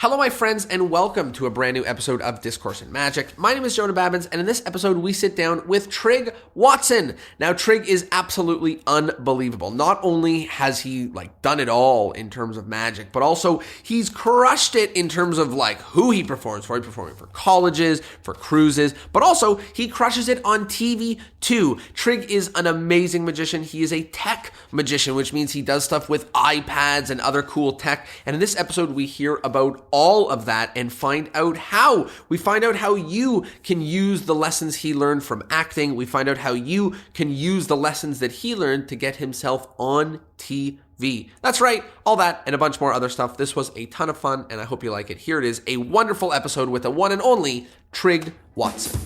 Hello, my friends, and welcome to a brand new episode of Discourse in Magic. My name is Jonah and in this episode, we sit down with Trigg Watson. Now, Trigg is absolutely unbelievable. Not only has he done it all in terms of Magic, but also he's crushed it in terms of who he performs for. He's performing for colleges, for cruises, but also he crushes it on TV too. Trigg is an amazing magician. He is a tech magician, which means he does stuff with iPads and other cool tech. And in this episode, we hear about all of that and find out how you can use the lessons he learned from acting. We find out how you can use the lessons that he learned to get himself on TV. That's right, all that and a bunch more other stuff. This was a ton of fun, and I hope you like it. Here it is, a wonderful episode with the one and only Trigg Watson.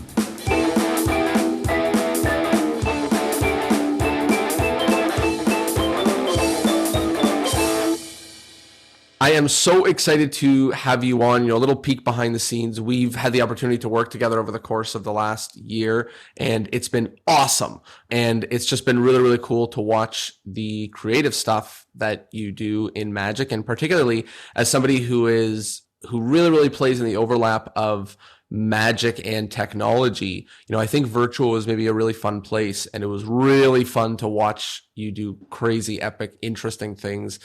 I am so excited to have you on. A little peek behind the scenes. We've had the opportunity to work together over the course of the last year, and it's been awesome. And it's just been really, really cool to watch the creative stuff that you do in Magic, and particularly as somebody who really, really plays in the overlap of Magic and technology. I think virtual was maybe a really fun place, and it was really fun to watch you do crazy, epic, interesting things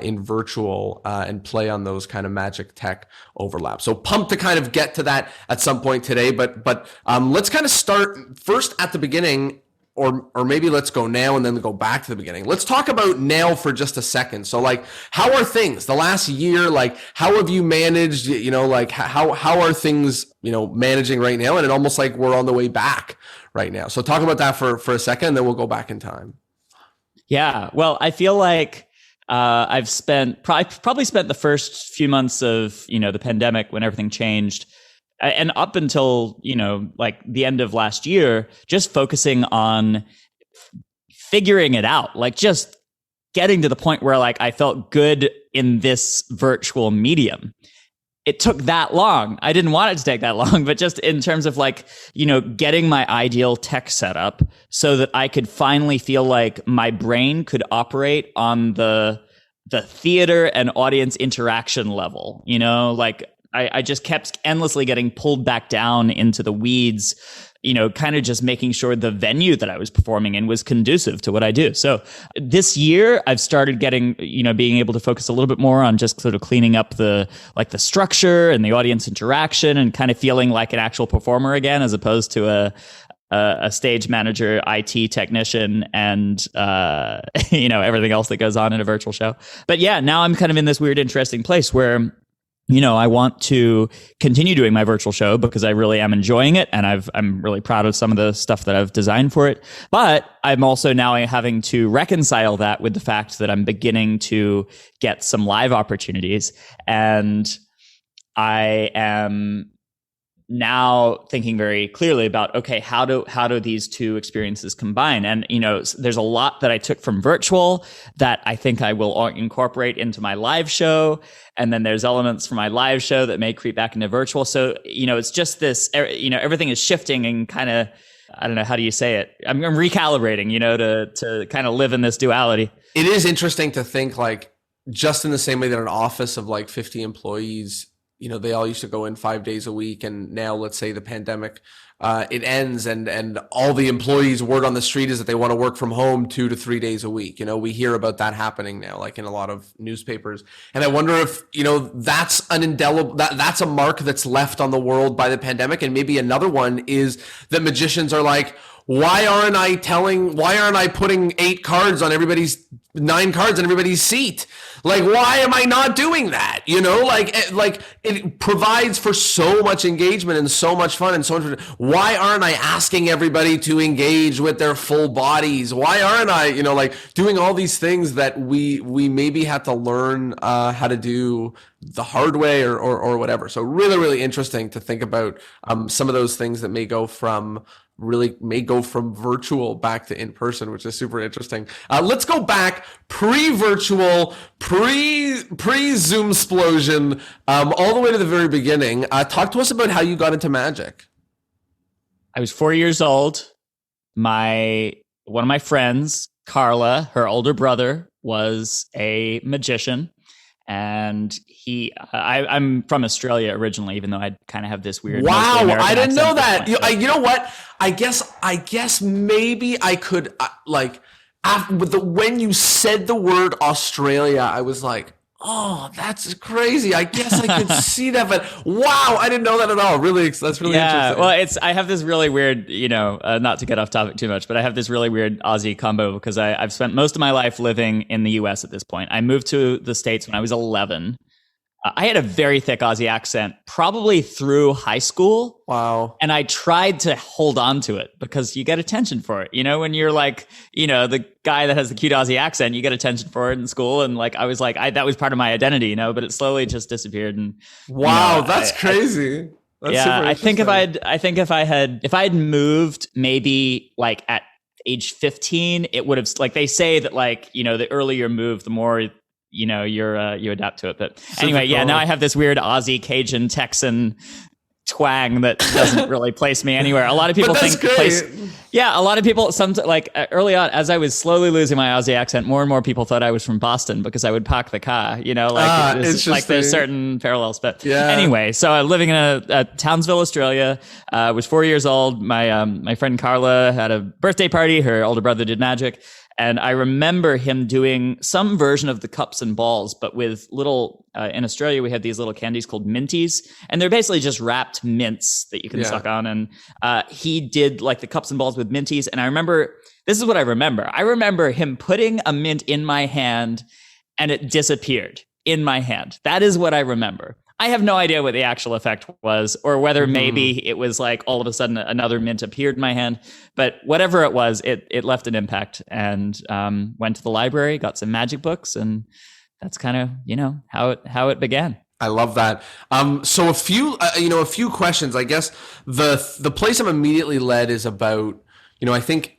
in virtual and play on those kind of Magic tech overlaps. So pumped to kind of get to that at some point today, but let's kind of start first at the beginning. Or maybe let's go now and then go back to the beginning. Let's talk about now for just a second. So how are things the last year? How have you managed, how are things, managing right now? And it almost like we're on the way back right now. So talk about that for a second, and then we'll go back in time. Yeah. Well, I feel like I've probably spent the first few months of, the pandemic when everything changed, and up until, the end of last year, just focusing on figuring it out, just getting to the point where I felt good in this virtual medium. It took that long. I didn't want it to take that long, but just in terms of getting my ideal tech setup so that I could finally feel like my brain could operate on the theater and audience interaction level, I just kept endlessly getting pulled back down into the weeds, kind of just making sure the venue that I was performing in was conducive to what I do. So this year I've started getting, being able to focus a little bit more on just sort of cleaning up the structure and the audience interaction and kind of feeling like an actual performer again, as opposed to a stage manager, IT technician, and, everything else that goes on in a virtual show. But yeah, now I'm kind of in this weird, interesting place where I want to continue doing my virtual show because I really am enjoying it, and I'm really proud of some of the stuff that I've designed for it. But I'm also now having to reconcile that with the fact that I'm beginning to get some live opportunities, and I am now thinking very clearly about, okay, how do these two experiences combine? And, there's a lot that I took from virtual that I think I will incorporate into my live show. And then there's elements from my live show that may creep back into virtual. So, it's just this, everything is shifting and kind of, I don't know, how do you say it? I'm recalibrating, to kind of live in this duality. It is interesting to think just in the same way that an office of 50 employees, they all used to go in 5 days a week, and now let's say the pandemic, it ends and all the employees' word on the street is that they want to work from home 2 to 3 days a week. We hear about that happening now, in a lot of newspapers. And I wonder if, that's an indelible, that's a mark that's left on the world by the pandemic. And maybe another one is that magicians are why aren't I putting 9 cards on everybody's seat? Why am I not doing that? It provides for so much engagement and so much fun and so much. Why aren't I asking everybody to engage with their full bodies? Why aren't I, doing all these things that we maybe had to learn how to do the hard way or whatever. So really, really interesting to think about some of those things that may go from virtual back to in-person, which is super interesting. Let's go back pre-virtual, pre-Zoom explosion, all the way to the very beginning. Talk to us about how you got into Magic. I was 4 years old. One of my friends, Carla, her older brother, was a magician. and I'm from Australia originally, even though I kind of have this weird. Wow, I didn't know that. Point, you know what? I guess maybe I could when you said the word Australia, I was like, oh, that's crazy. I guess I could see that, but wow, I didn't know that at all. Really, that's really interesting. Well, I have this really weird, not to get off topic too much, but I have this really weird Aussie combo because I've spent most of my life living in the US at this point. I moved to the States when I was 11. I had a very thick Aussie accent probably through high school. Wow. And I tried to hold on to it because you get attention for it. When you're like, the guy that has the cute Aussie accent, you get attention for it in school. And like, I was like, that was part of my identity, but it slowly just disappeared. And wow, that's crazy. That's I think if I had moved maybe like at age 15, it would have, like they say that like, the earlier you move, the more you adapt to it. But anyway, now I have this weird Aussie, Cajun, Texan twang that doesn't really place me anywhere. A lot of people think a lot of people early on, as I was slowly losing my Aussie accent, more and more people thought I was from Boston because I would park the car, like there's certain parallels. But anyway, so I'm living in a Townsville, Australia. I was 4 years old. My friend Carla had a birthday party. Her older brother did magic. And I remember him doing some version of the cups and balls, but with little, in Australia, we had these little candies called minties. And they're basically just wrapped mints that you can suck on. And he did like the cups and balls with minties. And I remember, this is what I remember. I remember him putting a mint in my hand and it disappeared in my hand. That is what I remember. I have no idea what the actual effect was or whether maybe it was like all of a sudden another mint appeared in my hand. But whatever it was, it left an impact and went to the library, got some magic books. And that's kind of, how it began. I love that. So a few questions. I guess the place I'm immediately led is about, I think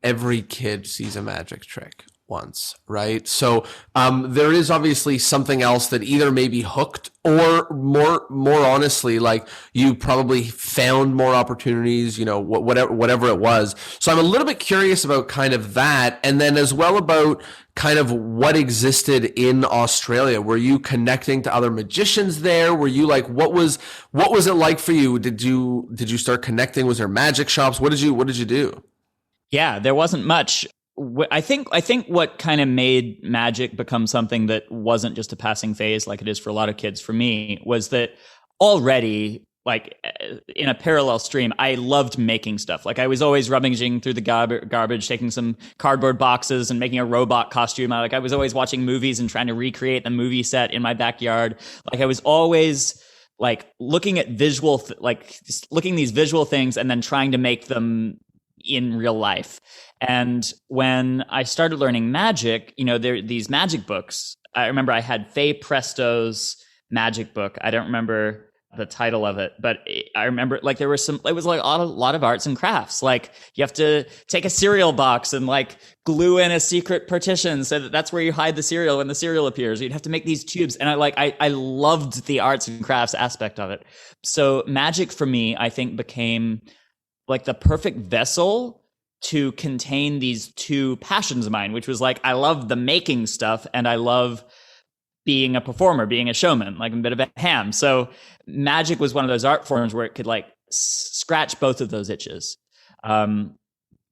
every kid sees a magic trick once, right? So there is obviously something else that either maybe hooked or more honestly, like you probably found more opportunities, whatever it was. So I'm a little bit curious about kind of that, and then as well about kind of what existed in Australia. Were you connecting to other magicians there? Were you like, what was it like for you? Did you start connecting? Was there magic shops? What did you do? Yeah, there wasn't much. I think what kind of made magic become something that wasn't just a passing phase like it is for a lot of kids, for me, was that already, like in a parallel stream, I loved making stuff. Like I was always rummaging through the garbage, taking some cardboard boxes and making a robot costume. I was always watching movies and trying to recreate the movie set in my backyard. Like I was always like looking at these visual things and then trying to make them in real life. And when I started learning magic, these magic books. I remember I had Faye Presto's magic book. I don't remember the title of it, but I remember like there was it was like a lot of arts and crafts. Like you have to take a cereal box and like glue in a secret partition so that's where you hide the cereal when the cereal appears. You'd have to make these tubes. And I loved the arts and crafts aspect of it. So magic for me, I think became like the perfect vessel to contain these two passions of mine, which was like, I love the making stuff and I love being a performer, being a showman, like a bit of a ham. So magic was one of those art forms where it could like scratch both of those itches. And,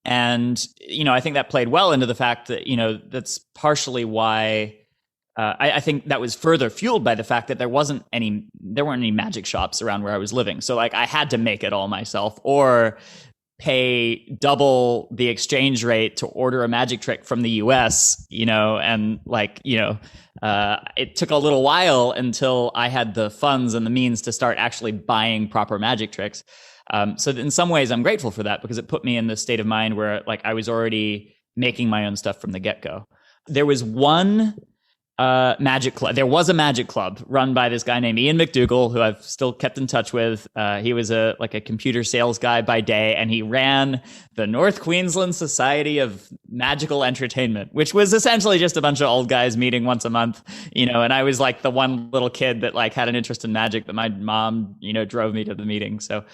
I think that played well into the fact that, that's partially why I think that was further fueled by the fact that there weren't any magic shops around where I was living. So like I had to make it all myself or pay double the exchange rate to order a magic trick from the US, and it took a little while until I had the funds and the means to start actually buying proper magic tricks. So in some ways I'm grateful for that because it put me in the state of mind where like I was already making my own stuff from the get-go. There was one magic club. There was a magic club run by this guy named Ian McDougall, who I've still kept in touch with. He was a computer sales guy by day, and he ran the North Queensland Society of Magical Entertainment, which was essentially just a bunch of old guys meeting once a month, and I was like the one little kid that like had an interest in magic that my mom, drove me to the meeting. So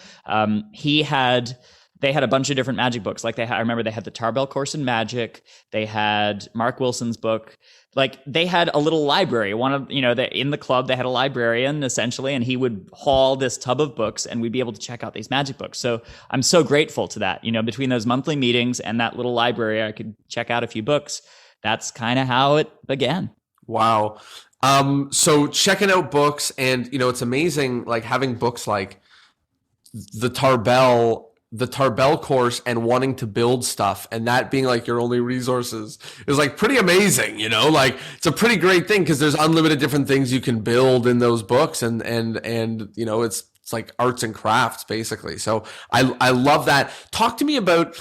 they had a bunch of different magic books. Like I remember they had the Tarbell course in magic. They had Mark Wilson's book. like they had a little library. One of, in the club, they had a librarian essentially, and he would haul this tub of books and we'd be able to check out these magic books. So I'm so grateful to that, between those monthly meetings and that little library, I could check out a few books. That's kind of how it began. Wow. So checking out books, and it's amazing, like having books like the Tarbell course and wanting to build stuff, and that being like your only resources is like pretty amazing, like it's a pretty great thing because there's unlimited different things you can build in those books, and it's like arts and crafts basically. So I love that. Talk to me about,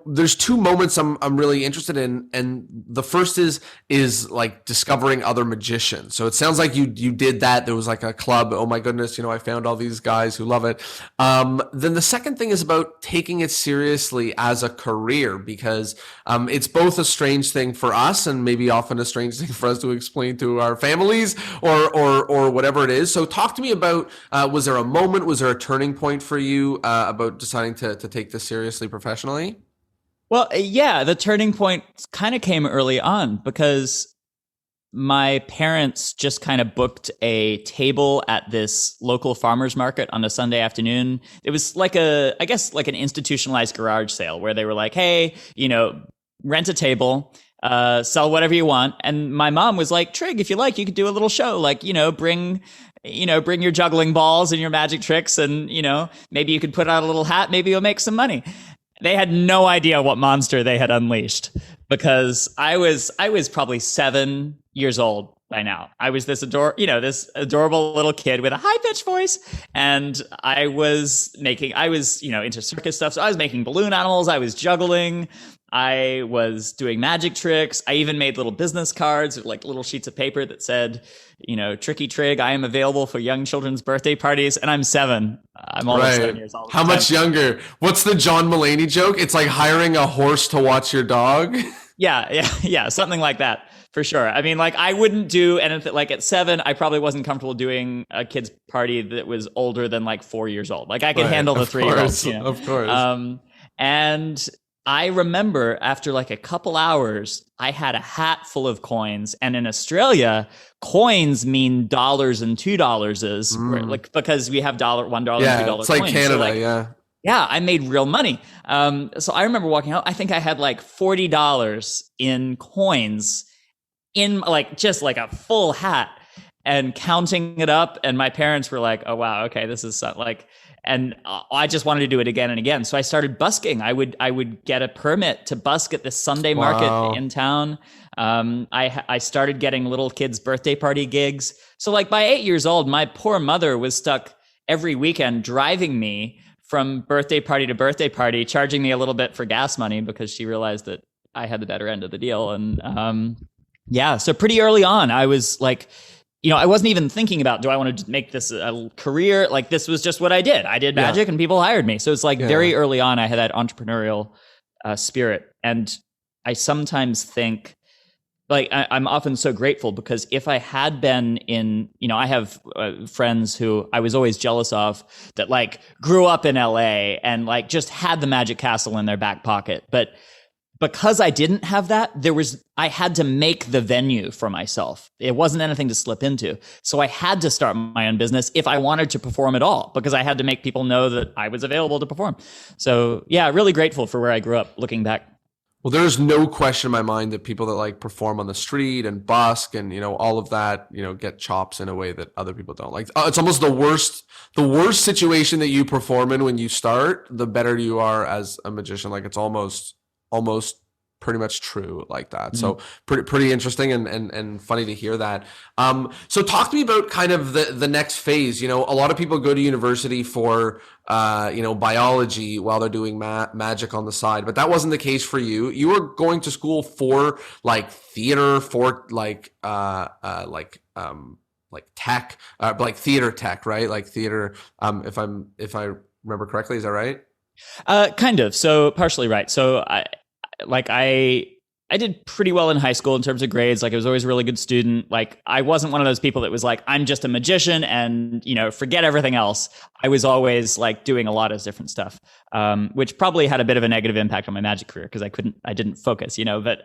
there's two moments I'm really interested in. And the first is like discovering other magicians. So it sounds like you did that. There was like a club. Oh my goodness. I found all these guys who love it. Then the second thing is about taking it seriously as a career, because it's both a strange thing for us and maybe often a strange thing for us to explain to our families or whatever it is. So talk to me about, was there a moment, was there a turning point for you about deciding to take this seriously professionally? Well, yeah, the turning point kind of came early on because my parents just kind of booked a table at this local farmers market on a Sunday afternoon. It was like an institutionalized garage sale where they were like, hey, rent a table, sell whatever you want. And my mom was like, Trigg, if you like, you could do a little show, like, bring your juggling balls and your magic tricks, and, maybe you could put out a little hat, maybe you'll make some money. They had no idea what monster they had unleashed, because I was probably 7 years old by now. I was this adorable little kid with a high-pitched voice, and I was into circus stuff. So I was making balloon animals, I was juggling, I was doing magic tricks. I even made little business cards with like little sheets of paper that said, Tricky Trigg, I am available for young children's birthday parties. And I'm 7. I'm almost 7 years old. How much younger? What's the John Mulaney joke? It's like hiring a horse to watch your dog. Yeah. Something like that. For sure. I mean, like, I wouldn't do anything. Like at 7, I probably wasn't comfortable doing a kid's party that was older than like 4 years old. Like I could handle the 3-year-olds. Of course. And I remember after like a couple hours, I had a hat full of coins. And in Australia, coins mean dollars and $2 like, because we have $1 and $2 it's coins. Like Canada, so yeah, I made real money. So I remember walking out. I think I had like $40 in coins in like just like a full hat, and counting it up. And my parents were like, "Oh wow, okay, this is like." And I just wanted to do it again and again. So I started busking. I would get a permit to busk at this Sunday market in town. I started getting little kids' birthday party gigs. So like by 8 years old, my poor mother was stuck every weekend driving me from birthday party to birthday party, charging me a little bit for gas money because she realized that I had the better end of the deal. And so pretty early on, I was like, I wasn't even thinking about, do I want to make this a career? Like this was just what I did. I did magic and people hired me. So it's like very early on, I had that entrepreneurial spirit. And I sometimes think, like, I'm often so grateful because if I had been in, I have friends who I was always jealous of that like grew up in LA and like just had the magic castle in their back pocket. But because I didn't have that, I had to make the venue for myself. It wasn't anything to slip into. So I had to start my own business if I wanted to perform at all, because I had to make people know that I was available to perform. So yeah, really grateful for where I grew up looking back. Well, there's no question in my mind that people that like perform on the street and busk and, all of that, get chops in a way that other people don't. Like, it's almost the worst situation that you perform in when you start, the better you are as a magician. Like it's almost pretty much true like that. So pretty interesting and funny to hear that. So talk to me about kind of the next phase. A lot of people go to university for biology while they're doing magic on the side, but that wasn't the case for you. You were going to school for like theater, for like tech, like theater tech, right? Like theater. If I remember correctly, is that right? Kind of. So partially right. So I did pretty well in high school in terms of grades. Like I was always a really good student. Like I wasn't one of those people that was like, I'm just a magician and, forget everything else. I was always like doing a lot of different stuff, which probably had a bit of a negative impact on my magic career because I didn't focus, but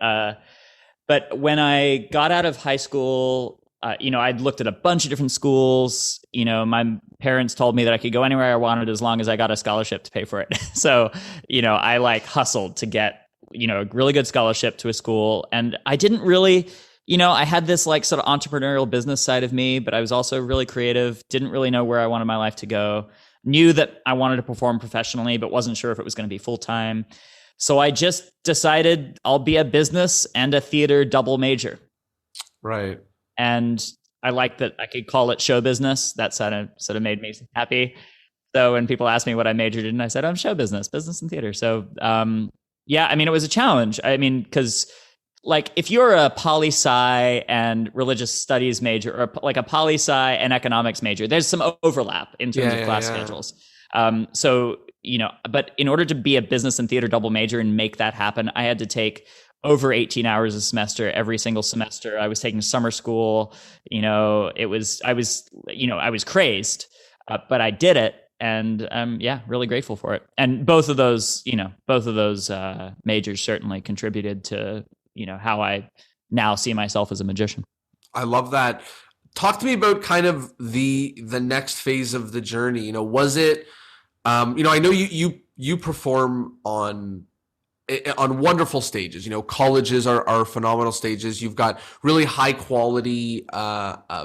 But when I got out of high school, I'd looked at a bunch of different schools. My parents told me that I could go anywhere I wanted as long as I got a scholarship to pay for it. So, I like hustled to get, a really good scholarship to a school. And I didn't really, I had this like sort of entrepreneurial business side of me, but I was also really creative, didn't really know where I wanted my life to go, knew that I wanted to perform professionally, but wasn't sure if it was going to be full time. So I just decided I'll be a business and a theater double major. Right. And I like that I could call it show business. That sort of made me happy. So when people asked me what I majored in, I said, I'm show business and theater. So, it was a challenge. Because like if you're a poli-sci and religious studies major, or like a poli-sci and economics major, there's some overlap in terms of class schedules. But in order to be a business and theater double major and make that happen, I had to take over 18 hours a semester every single semester. I was taking summer school. I was crazed, but I did it. And really grateful for it. And both of those majors certainly contributed to, how I now see myself as a magician. I love that. Talk to me about kind of the next phase of the journey. Was it, I know you perform on wonderful stages. Colleges are phenomenal stages. You've got really high quality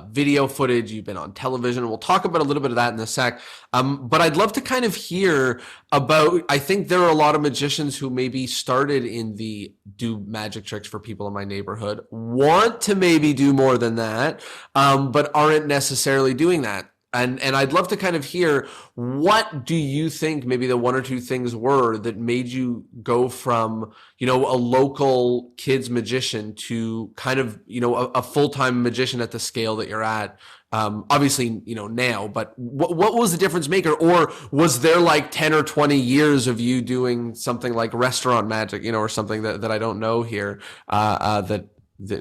video footage. You've been on television. We'll talk about a little bit of that in a sec. But I'd love to kind of hear about, I think there are a lot of magicians who maybe started in the do magic tricks for people in my neighborhood, want to maybe do more than that, but aren't necessarily doing that. And I'd love to kind of hear, what do you think maybe the one or two things were that made you go from, a local kids magician to kind of, a full-time magician at the scale that you're at? Obviously, now, but what was the difference maker? Or was there like 10 or 20 years of you doing something like restaurant magic, or something that I don't know here, that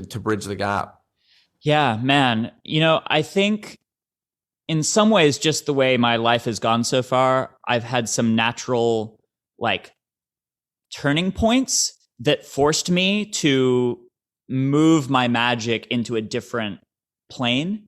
to bridge the gap? Yeah, man. I think in some ways, just the way my life has gone so far, I've had some natural like turning points that forced me to move my magic into a different plane.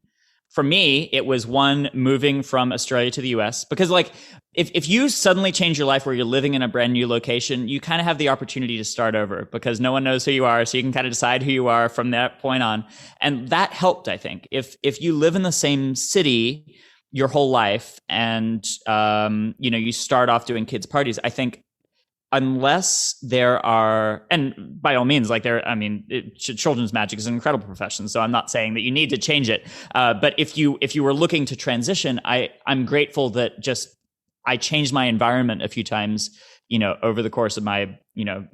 For me, it was one, moving from Australia to the US, because like if you suddenly change your life where you're living in a brand new location, you kind of have the opportunity to start over because no one knows who you are. So you can kind of decide who you are from that point on. And that helped, I think. If you live in the same city your whole life and, you start off doing kids parties, I think unless there are, and by all means, children's magic is an incredible profession. So I'm not saying that you need to change it. But if you were looking to transition, I'm grateful that just I changed my environment a few times, over the course of my,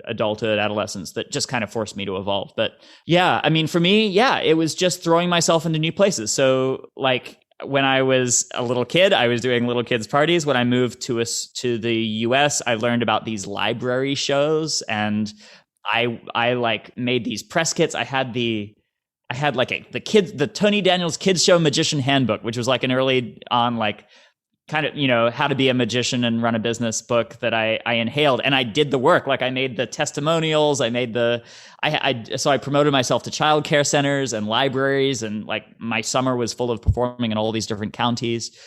adulthood, adolescence, that just kind of forced me to evolve. But yeah, for me, it was just throwing myself into new places. So like when I was a little kid, I was doing little kids parties. When I moved to the US, I learned about these library shows, and I like made these press kits. I had the Tony Daniels Kids Show Magician Handbook, which was like an early on like kind of, how to be a magician and run a business book that I inhaled. And I did the work. Like I made the testimonials, so I promoted myself to childcare centers and libraries. And like my summer was full of performing in all these different counties.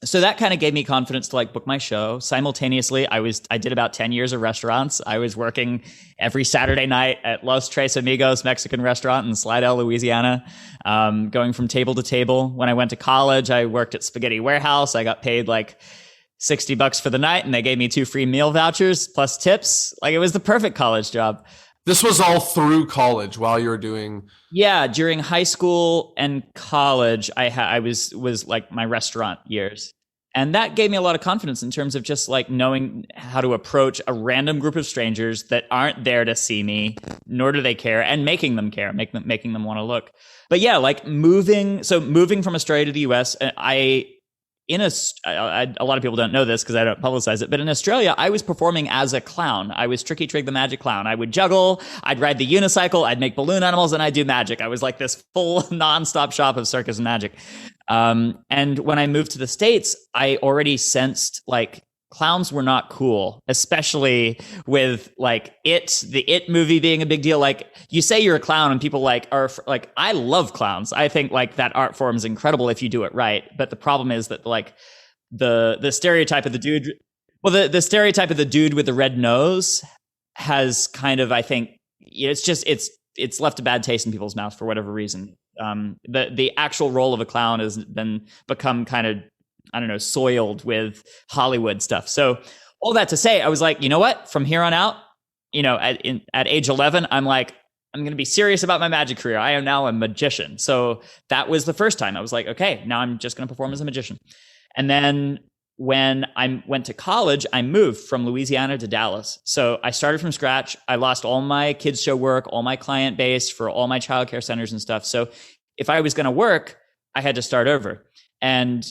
So that kind of gave me confidence to like book my show. Simultaneously, I did about 10 years of restaurants. I was working every Saturday night at Los Tres Amigos Mexican restaurant in Slidell, Louisiana, going from table to table. When I went to college, I worked at Spaghetti Warehouse. I got paid like $60 for the night, and they gave me 2 free meal vouchers plus tips. Like it was the perfect college job. This was all through college while you were doing. Yeah, during high school and college, I was like my restaurant years. And that gave me a lot of confidence in terms of just like knowing how to approach a random group of strangers that aren't there to see me, nor do they care, and making them care, making them want to look. But yeah, like moving from Australia to the US, a lot of people don't know this because I don't publicize it, but in Australia, I was performing as a clown. I was Tricky Trigg the Magic Clown. I would juggle, I'd ride the unicycle, I'd make balloon animals, and I'd do magic. I was like this full nonstop shop of circus and magic. And when I moved to the States, I already sensed like clowns were not cool, especially with like the It movie being a big deal. Like you say you're a clown and people like are like, I love clowns. I think like that art form is incredible if you do it right. But the problem is that like the stereotype of the dude, well, the stereotype of the dude with the red nose has kind of, I think, it's left a bad taste in people's mouths for whatever reason. The actual role of a clown has been become kind of, I don't know, soiled with Hollywood stuff. So all that to say, I was like, you know what? From here on out, you know, at age 11, I'm like, I'm going to be serious about my magic career. I am now a magician. So that was the first time I was like, okay, now I'm just going to perform as a magician. And then when I went to college, I moved from Louisiana to Dallas. So I started from scratch. I lost all my kids show work, all my client base for all my childcare centers and stuff. So if I was going to work, I had to start over. And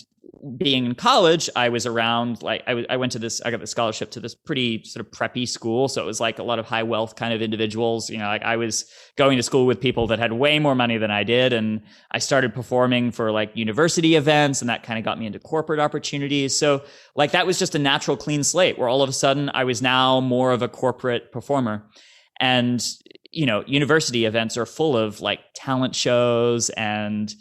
being in college, I was around, like, I got the scholarship to this pretty sort of preppy school. So it was like a lot of high wealth kind of individuals. You know, like I was going to school with people that had way more money than I did. And I started performing for like university events, and that kind of got me into corporate opportunities. So like that was just a natural clean slate where all of a sudden I was now more of a corporate performer. And, you know, university events are full of like talent shows and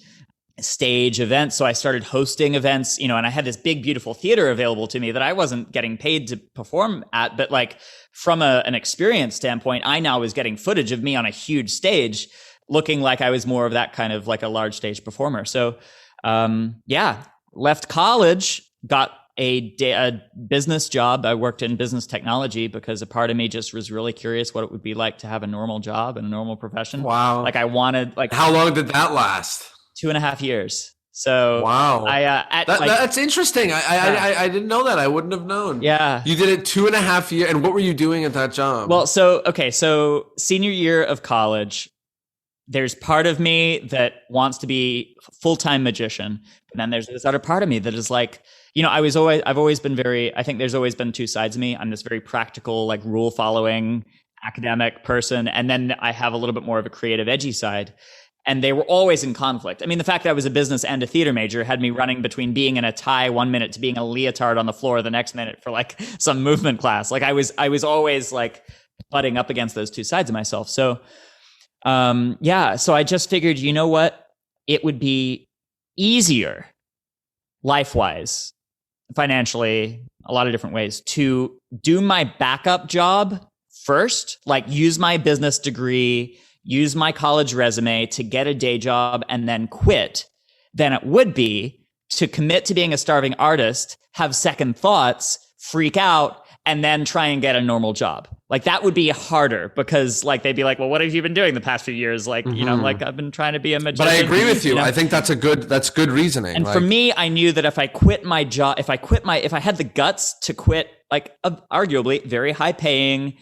stage events. So I started hosting events, you know, and I had this big, beautiful theater available to me that I wasn't getting paid to perform at. But like from an experience standpoint, I now was getting footage of me on a huge stage looking like I was more of that kind of like a large stage performer. So left college, got a business job. I worked in business technology because a part of me just was really curious what it would be like to have a normal job and a normal profession. Wow. Like I wanted, like, how long did that last? 2.5 years. So wow, that's interesting. I didn't know that. I wouldn't have known. Yeah, you did it 2.5 years. And what were you doing at that job? Well, so senior year of college, there's part of me that wants to be a full-time magician, and then there's this other part of me that is like, you know, I've always been I think there's always been two sides of me. I'm this very practical, like rule following academic person, and then I have a little bit more of a creative, edgy side. And they were always in conflict. I mean, the fact that I was a business and a theater major had me running between being in a tie 1 minute to being a leotard on the floor the next minute for like some movement class. Like I was always like butting up against those two sides of myself. So, so I just figured, you know what? It would be easier life-wise, financially, a lot of different ways, to do my backup job first, like use my business degree, use my college resume to get a day job and then quit, than it would be to commit to being a starving artist, have second thoughts, freak out, and then try and get a normal job. Like that would be harder because like they'd be like, well, what have you been doing the past few years? Like, you know, like I've been trying to be a magician. But I agree with you. Know? I think that's good reasoning. And for me, I knew that if I quit my job, if I had the guts to quit, like arguably very high paying,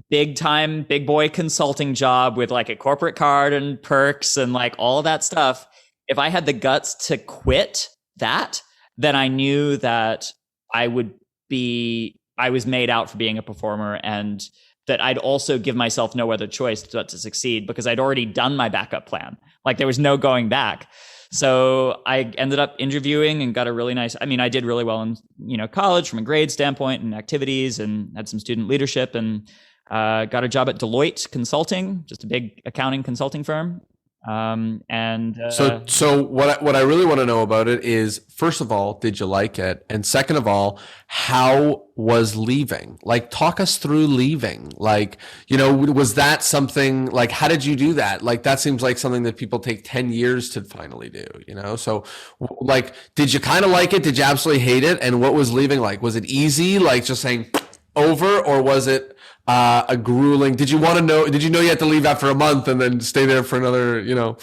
big time, big boy consulting job with like a corporate card and perks and like all of that stuff. If I had the guts to quit that, then I knew that I was made out for being a performer, and that I'd also give myself no other choice but to succeed because I'd already done my backup plan. Like there was no going back. So I ended up interviewing and got a really nice, I mean, I did really well in, you know, college from a grade standpoint and activities, and had some student leadership, and got a job at Deloitte Consulting, just a big accounting consulting firm. So what I really want to know about it is, first of all, did you like it? And second of all, how was leaving? Like, talk us through leaving. Like, you know, was that something, like, how did you do that? Like, that seems like something that people take 10 years to finally do, you know? So like, did you kind of like it? Did you absolutely hate it? And what was leaving like? Was it easy? Like just saying over, or was it a grueling, did you know you had to leave after a month and then stay there for another, you know,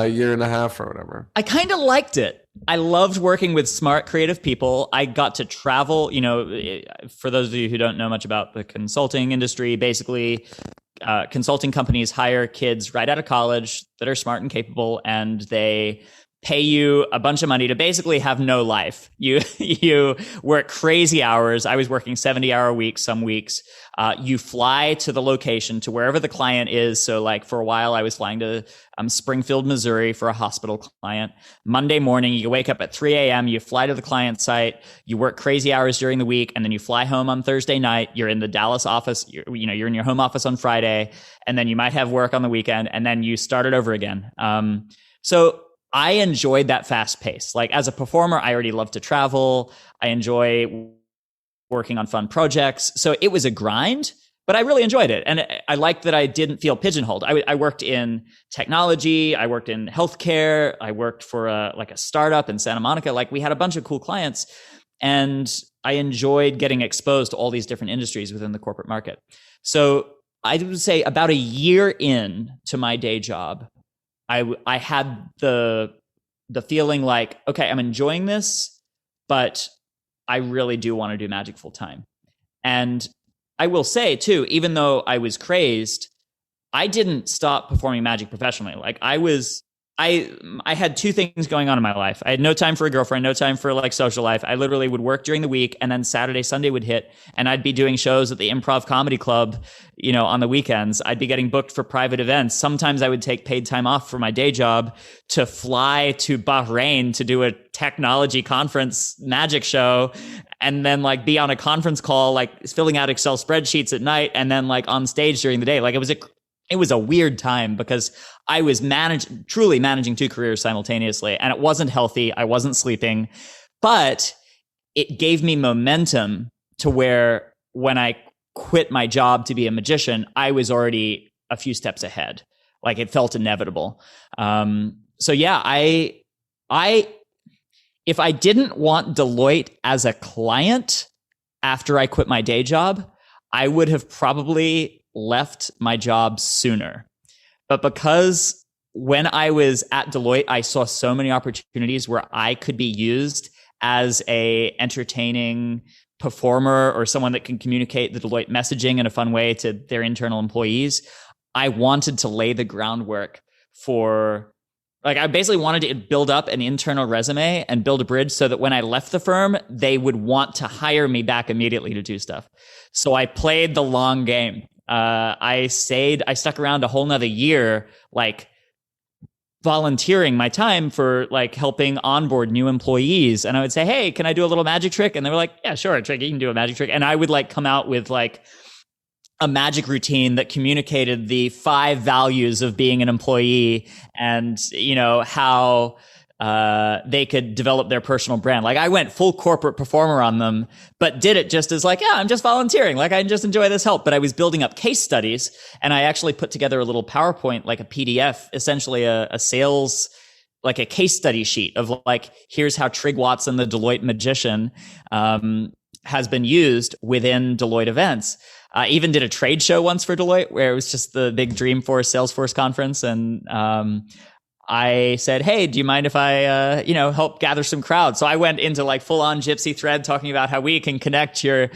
year and a half or whatever? I kind of liked it. I loved working with smart, creative people. I got to travel, you know, for those of you who don't know much about the consulting industry, basically consulting companies hire kids right out of college that are smart and capable, and they pay you a bunch of money to basically have no life. You work crazy hours. I was working 70-hour weeks some weeks. You fly to the location to wherever the client is. So like for a while, I was flying to Springfield, Missouri for a hospital client. Monday morning, you wake up at 3 a.m., you fly to the client site, you work crazy hours during the week, and then you fly home on Thursday night. You're in the Dallas office, you're in your home office on Friday, and then you might have work on the weekend, and then you start it over again. So I enjoyed that fast pace. Like as a performer, I already love to travel. I enjoy working on fun projects. So it was a grind, but I really enjoyed it. And I liked that I didn't feel pigeonholed. I worked in technology. I worked in healthcare. I worked for a startup in Santa Monica. Like we had a bunch of cool clients, and I enjoyed getting exposed to all these different industries within the corporate market. So I would say about a year in to my day job, I had the feeling like, okay, I'm enjoying this, but I really do want to do magic full time. And I will say too, even though I was crazed, I didn't stop performing magic professionally. Like I had two things going on in my life. I had no time for a girlfriend, no time for like social life. I literally would work during the week, and then Saturday, Sunday would hit, and I'd be doing shows at the Improv Comedy Club, on the weekends. I'd be getting booked for private events. Sometimes I would take paid time off for my day job to fly to Bahrain to do a technology conference magic show, and then like be on a conference call, like filling out Excel spreadsheets at night, and then like on stage during the day. Like it was a weird time because I was truly managing two careers simultaneously, and it wasn't healthy. I wasn't sleeping, but it gave me momentum to where when I quit my job to be a magician, I was already a few steps ahead. Like it felt inevitable. So yeah, if I didn't want Deloitte as a client after I quit my day job, I would have probably left my job sooner. But because when I was at Deloitte, I saw so many opportunities where I could be used as a entertaining performer or someone that can communicate the Deloitte messaging in a fun way to their internal employees. I wanted to lay the groundwork I basically wanted to build up an internal resume and build a bridge so that when I left the firm, they would want to hire me back immediately to do stuff. So I played the long game. I stuck around a whole nother year, like volunteering my time for like helping onboard new employees. And I would say, hey, can I do a little magic trick? And they were like, yeah, sure, Trigg, you can do a magic trick. And I would like come out with like a magic routine that communicated the 5 values of being an employee and, how they could develop their personal brand. Like I went full corporate performer on them, but did it just as like, yeah, I'm just volunteering. Like I just enjoy this help. But I was building up case studies, and I actually put together a little PowerPoint, like a PDF, essentially a sales, like a case study sheet of like, here's how Trigg Watson, the Deloitte magician, has been used within Deloitte events. I even did a trade show once for Deloitte where it was just the big Dreamforce Salesforce conference. And I said, hey, do you mind if I, help gather some crowd? So I went into like full on gypsy thread talking about how we can connect your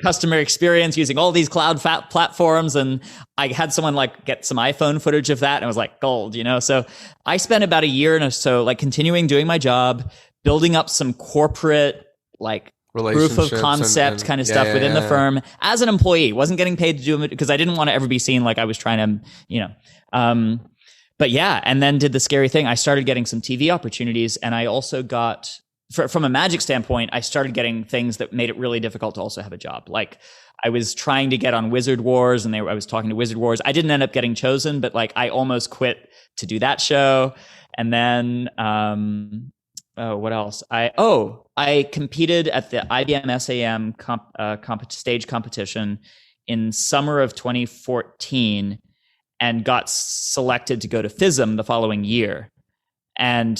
customer experience using all these cloud platforms. And I had someone like get some iPhone footage of that, and it was like gold, So I spent about a year and so like continuing doing my job, building up some corporate like proof of concept kind of stuff within the firm as an employee. Wasn't getting paid to do it because I didn't want to ever be seen like I was trying to, but yeah, and then did the scary thing. I started getting some TV opportunities, and I also got, from a magic standpoint, I started getting things that made it really difficult to also have a job. Like I was trying to get on Wizard Wars, and I was talking to Wizard Wars. I didn't end up getting chosen, but like I almost quit to do that show. And then, what else? I competed at the IBM SAM stage competition in summer of 2014 and got selected to go to FISM the following year. And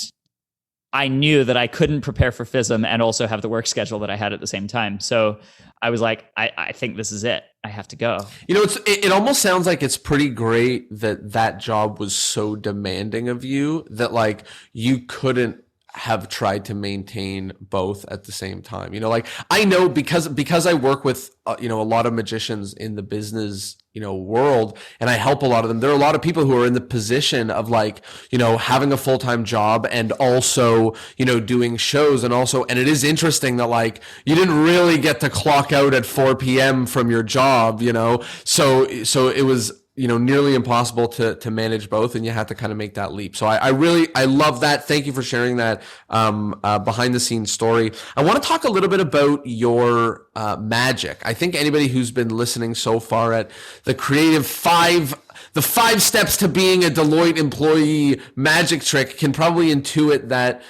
I knew that I couldn't prepare for FISM and also have the work schedule that I had at the same time. So I was like, I think this is it. I have to go. It almost sounds like it's pretty great that job was so demanding of you that like you couldn't have tried to maintain both at the same time. Like I know because I work with a lot of magicians in the business world, and I help a lot of them. There are a lot of people who are in the position of like having a full-time job and also doing shows, and it is interesting that like you didn't really get to clock out at 4 p.m. from your job, so it was nearly impossible to manage both, and you had to kind of make that leap. So I love that. Thank you for sharing that behind the scenes story. I want to talk a little bit about your magic. I think anybody who's been listening so far at the the 5 steps to being a Deloitte employee magic trick can probably intuit that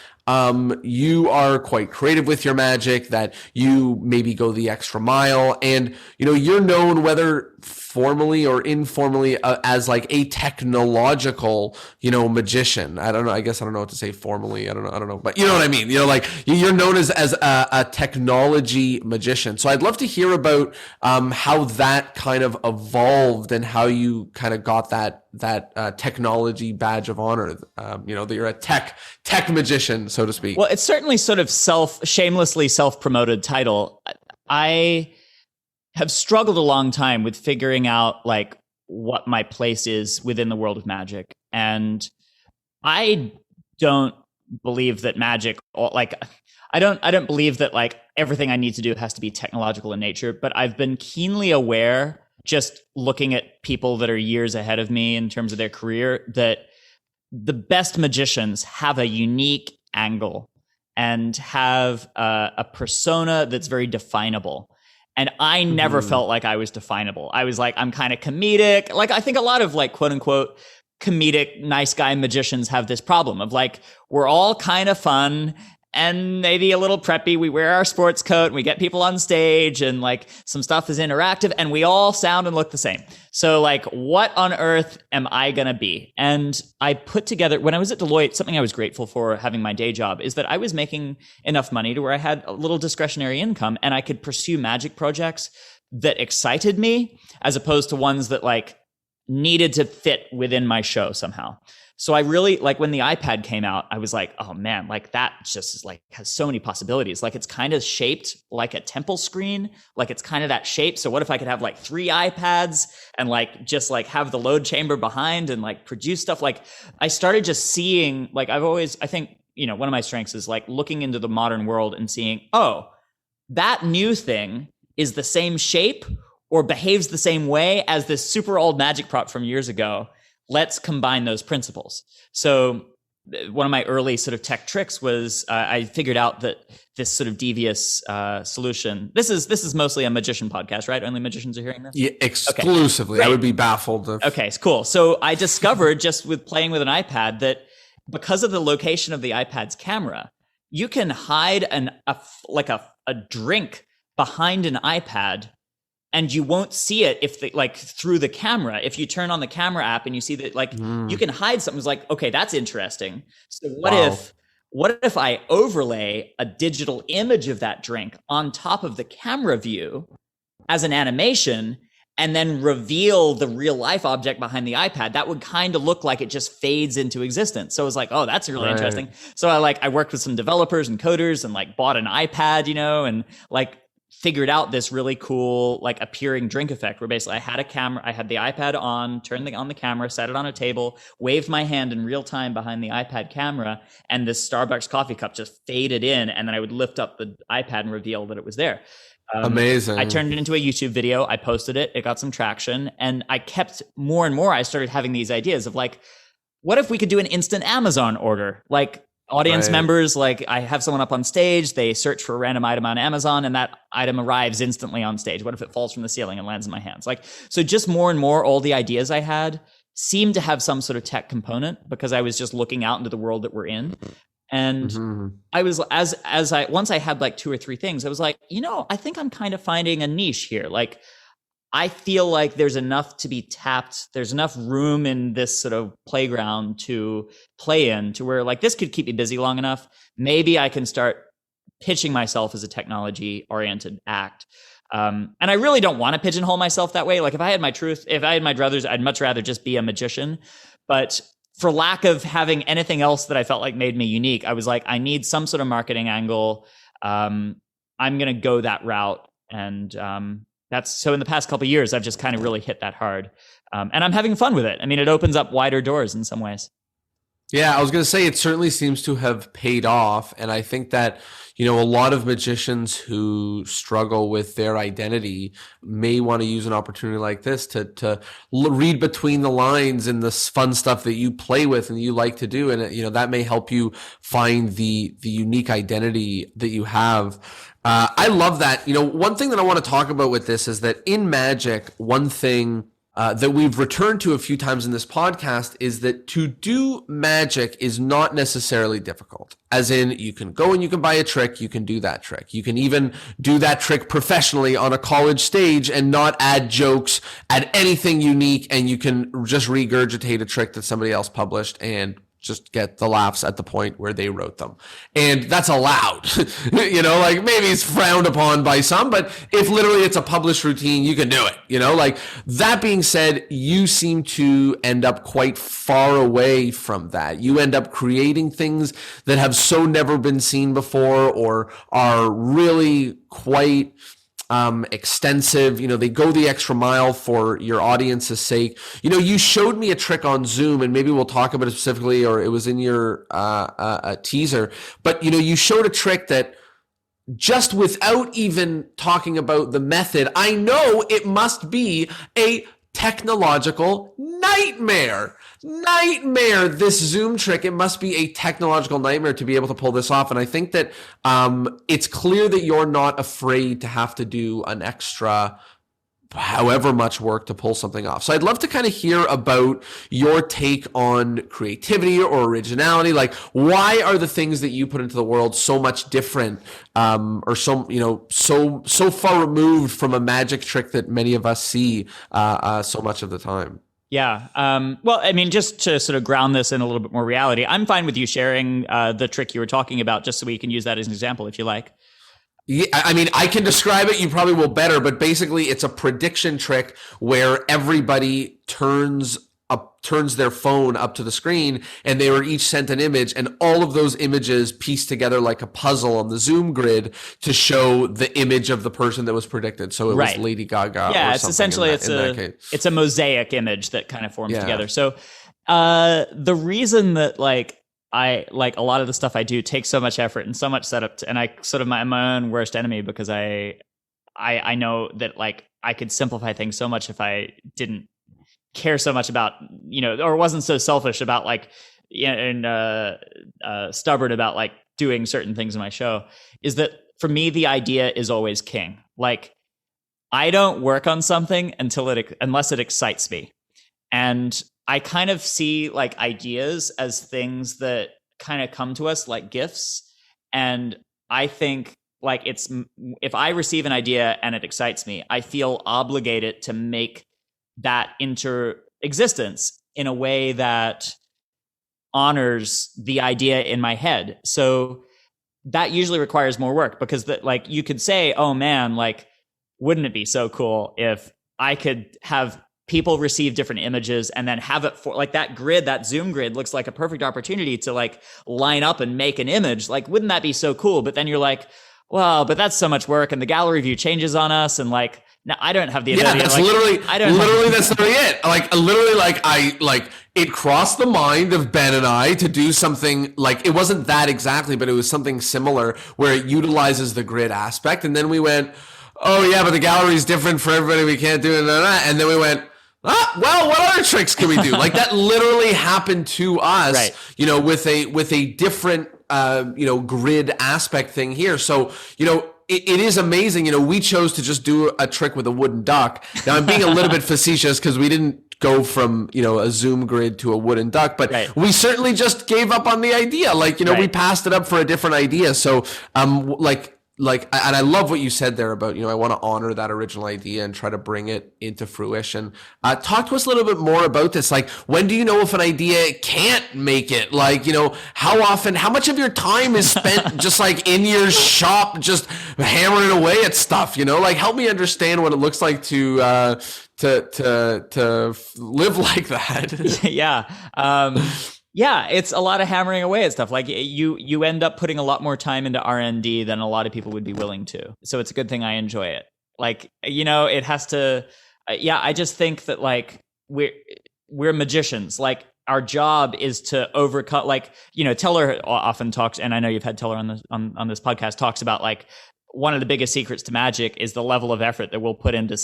you are quite creative with your magic, that you maybe go the extra mile, and you're known, whether formally or informally, as like a technological magician. I don't know, I guess I don't know what to say formally. I don't know, but you know what I mean. Like you're known as a technology magician. So I'd love to hear about how that kind of evolved and how you kind of got that technology badge of honor, that you're a tech magician, so to speak. Well, it's certainly sort of shamelessly self-promoted title. I have struggled a long time with figuring out like what my place is within the world of magic. And I don't believe that magic, I don't believe that like everything I need to do has to be technological in nature, but I've been keenly aware, just looking at people that are years ahead of me in terms of their career, that the best magicians have a unique angle and have a persona that's very definable. And I never felt like I was definable. I was like, I'm kind of comedic. Like, I think a lot of like, quote unquote, comedic, nice guy magicians have this problem of like, we're all kind of fun and maybe a little preppy. We wear our sports coat and we get people on stage and like some stuff is interactive and we all sound and look the same. So like, what on earth am I going to be? And I put together, when I was at Deloitte, something I was grateful for having my day job is that I was making enough money to where I had a little discretionary income and I could pursue magic projects that excited me as opposed to ones that like needed to fit within my show somehow. So I really, like when the iPad came out, I was like, oh man, like that just is like, has so many possibilities. Like it's kind of shaped like a temple screen, like it's kind of that shape. So what if I could have like 3 iPads and like, just like have the load chamber behind and like produce stuff? Like I started just seeing, like I think, one of my strengths is like looking into the modern world and seeing, oh, that new thing is the same shape or behaves the same way as this super old magic prop from years ago. Let's combine those principles. So one of my early sort of tech tricks was I figured out that this sort of devious solution. This is mostly a magician podcast, right? Only magicians are hearing this? Yeah, exclusively. Okay, I would be baffled. Okay, cool. So I discovered just with playing with an iPad that because of the location of the iPad's camera, you can hide a drink behind an iPad. And you won't see it through the camera. If you turn on the camera app and you see that you can hide something, it's like, okay, that's interesting. So what if I overlay a digital image of that drink on top of the camera view as an animation and then reveal the real life object behind the iPad? That would kind of look like it just fades into existence. So it was like, oh, that's really interesting. So I worked with some developers and coders and like bought an iPad, and like figured out this really cool like appearing drink effect where basically I had a camera, I had the iPad on, turned on the camera, set it on a table, waved my hand in real time behind the iPad camera, and this Starbucks coffee cup just faded in, and then I would lift up the iPad and reveal that it was there. Amazing. I turned it into a YouTube video. I posted it. It got some traction, and I kept more and more. I started having these ideas of like, what if we could do an instant Amazon order? Like, audience members, like I have someone up on stage, they search for a random item on Amazon and that item arrives instantly on stage. What if it falls from the ceiling and lands in my hands? Like, so just more and more, all the ideas I had seemed to have some sort of tech component because I was just looking out into the world that we're in. And I was, once I had like 2 or 3 things, I was like, I think I'm kind of finding a niche here. Like, I feel like there's enough to be tapped. There's enough room in this sort of playground to play in to where like this could keep me busy long enough. Maybe I can start pitching myself as a technology oriented act. And I really don't want to pigeonhole myself that way. Like if I had my druthers, I'd much rather just be a magician. But for lack of having anything else that I felt like made me unique, I was like, I need some sort of marketing angle. I'm going to go that route. And that's so in the past couple of years, I've just kind of really hit that hard. And I'm having fun with it. I mean, it opens up wider doors in some ways. Yeah, I was going to say it certainly seems to have paid off. And I think that, a lot of magicians who struggle with their identity may want to use an opportunity like this to read between the lines and the fun stuff that you play with and you like to do. And, that may help you find the unique identity that you have. I love that. One thing that I want to talk about with this is that in Magic, one thing that we've returned to a few times in this podcast is that to do magic is not necessarily difficult. As in, you can go and you can buy a trick, you can do that trick. You can even do that trick professionally on a college stage and not add jokes, add anything unique, and you can just regurgitate a trick that somebody else published and just get the laughs at the point where they wrote them. And that's allowed. Like maybe it's frowned upon by some, but if literally it's a published routine, you can do it. Like that being said, you seem to end up quite far away from that. You end up creating things that have so never been seen before or are really quite extensive. They go the extra mile for your audience's sake. You showed me a trick on Zoom, and maybe we'll talk about it specifically, or it was in your teaser, but you showed a trick that just without even talking about the method, I know it must be a technological nightmare. This Zoom trick, it must be a technological nightmare to be able to pull this off. And I think that it's clear that you're not afraid to have to do an extra however much work to pull something off. So I'd love to kind of hear about your take on creativity or originality. Like, why are the things that you put into the world so much different, or so far removed from a magic trick that many of us see so much of the time? Yeah. Well, I mean, just to sort of ground this in a little bit more reality, I'm fine with you sharing the trick you were talking about, just so we can use that as an example if you like. Yeah, I mean, I can describe it. You probably will better, but basically it's a prediction trick where everybody turns their phone up to the screen and they were each sent an image, and all of those images pieced together like a puzzle on the Zoom grid to show the image of the person that was predicted. So it was Lady Gaga. Yeah, or it's essentially it's a mosaic image that kind of forms together. So the reason that I like a lot of the stuff I do takes so much effort and so much setup, and I sort of am my own worst enemy because I know that I could simplify things so much if I didn't care so much about, or wasn't so selfish about stubborn about doing certain things in my show, is that for me, the idea is always king. I don't work on something unless it excites me. And I kind of see ideas as things that kind of come to us like gifts. And I think if I receive an idea and it excites me, I feel obligated to make that into existence in a way that honors the idea in my head. So that usually requires more work because you could say, oh man, wouldn't it be so cool if I could have people receive different images and then have it for that grid, that Zoom grid looks like a perfect opportunity to line up and make an image. Wouldn't that be so cool? But then you're well, but that's so much work and the gallery view changes on us. And now I don't have the ability. Yeah, that's that's literally it. It crossed the mind of Ben and I to do something it wasn't that exactly, but it was something similar where it utilizes the grid aspect. And then we went, oh yeah, but the gallery is different for everybody. We can't do it. And then we went, well, what other tricks can we do? That literally happened to us, right. With a different, grid aspect thing here. So, it is amazing. We chose to just do a trick with a wooden duck. Now I'm being a little bit facetious because we didn't go from, a Zoom grid to a wooden duck, but right. We certainly just gave up on the idea. Right. We passed it up for a different idea. So, and I love what you said there about, I want to honor that original idea and try to bring it into fruition. Talk to us a little bit more about this. When do you know if an idea can't make it? How much of your time is spent just in your shop, just hammering away at stuff, help me understand what it looks like to to live like that. Yeah. Yeah, it's a lot of hammering away at stuff. Like you end up putting a lot more time into R&D than a lot of people would be willing to. So it's a good thing I enjoy it. Like, it has to I just think that like we're magicians. Like our job is to overcome, like, Teller often talks, and I know you've had Teller on this podcast, talks about like one of the biggest secrets to magic is the level of effort that we'll put into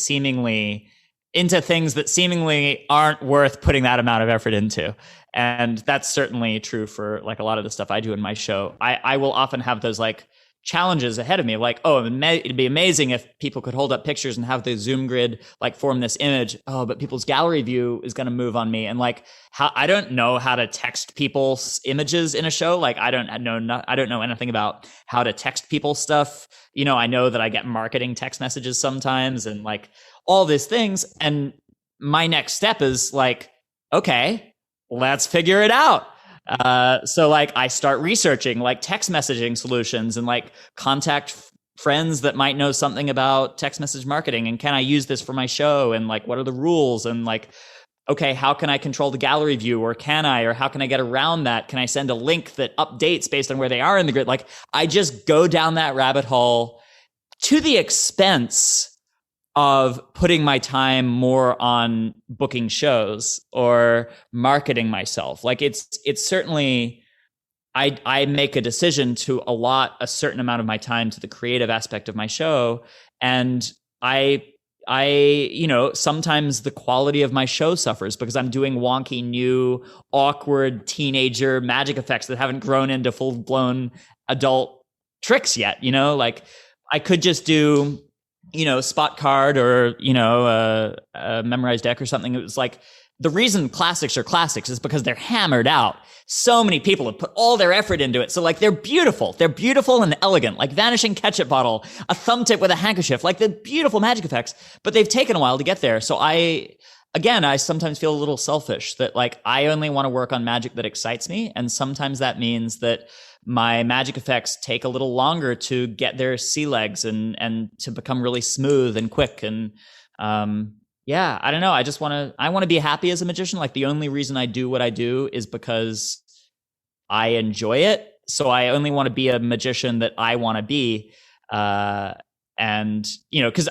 things that seemingly aren't worth putting that amount of effort into. And that's certainly true for like a lot of the stuff I do in my show. I will often have those like challenges ahead of me, like, it'd be amazing if people could hold up pictures and have the zoom grid like form this image. Oh, but people's gallery view is going to move on me. And like, I don't know how to text people's images in a show. Like I don't know anything about how to text people stuff. I know that I get marketing text messages sometimes and like all these things. And my next step is like, okay, let's figure it out. So like I start researching like text messaging solutions and like contact friends that might know something about text message marketing. And can I use this for my show? And like, what are the rules? And like, okay, how can I control the gallery view? Or how can I get around that? Can I send a link that updates based on where they are in the grid? Like I just go down that rabbit hole to the expense of putting my time more on booking shows or marketing myself. Like it's certainly, I make a decision to allot a certain amount of my time to the creative aspect of my show. And I sometimes the quality of my show suffers because I'm doing wonky, new, awkward teenager magic effects that haven't grown into full-blown adult tricks yet. Like I could just do spot card or, a memorized deck or something. It was like, the reason classics are classics is because they're hammered out. So many people have put all their effort into it. So like, they're beautiful. They're beautiful and elegant, like vanishing ketchup bottle, a thumb tip with a handkerchief, like the beautiful magic effects, but they've taken a while to get there. So I sometimes feel a little selfish that like, I only want to work on magic that excites me. And sometimes that means that my magic effects take a little longer to get their sea legs and to become really smooth and quick. And I don't know. I want to be happy as a magician. Like the only reason I do what I do is because I enjoy it. So I only want to be a magician that I want to be. Because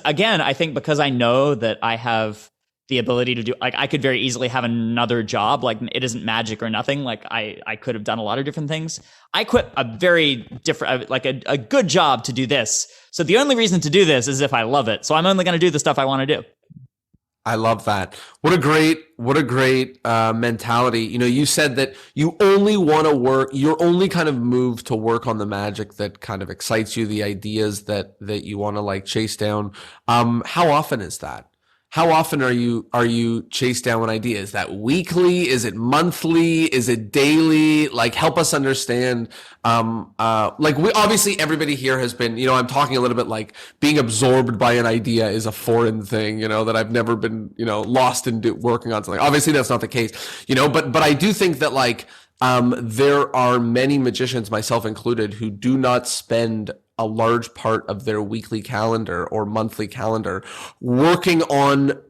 again, I think because I know that I have the ability to do, like, I could very easily have another job. Like it isn't magic or nothing. Like I could have done a lot of different things. I quit a very different, like a good job to do this. So the only reason to do this is if I love it. So I'm only going to do the stuff I want to do. I love that. What a great mentality. You said that you only want to work, you're only kind of moved to work on the magic that kind of excites you, the ideas that you want to like chase down. How often is that? How often are you chased down an idea? Is that weekly? Is it monthly? Is it daily? Like, help us understand. Obviously everybody here has been, I'm talking a little bit like being absorbed by an idea is a foreign thing, that I've never been, lost in working on something. Obviously that's not the case, but I do think that like, there are many magicians, myself included, who do not spend a large part of their weekly calendar or monthly calendar working on,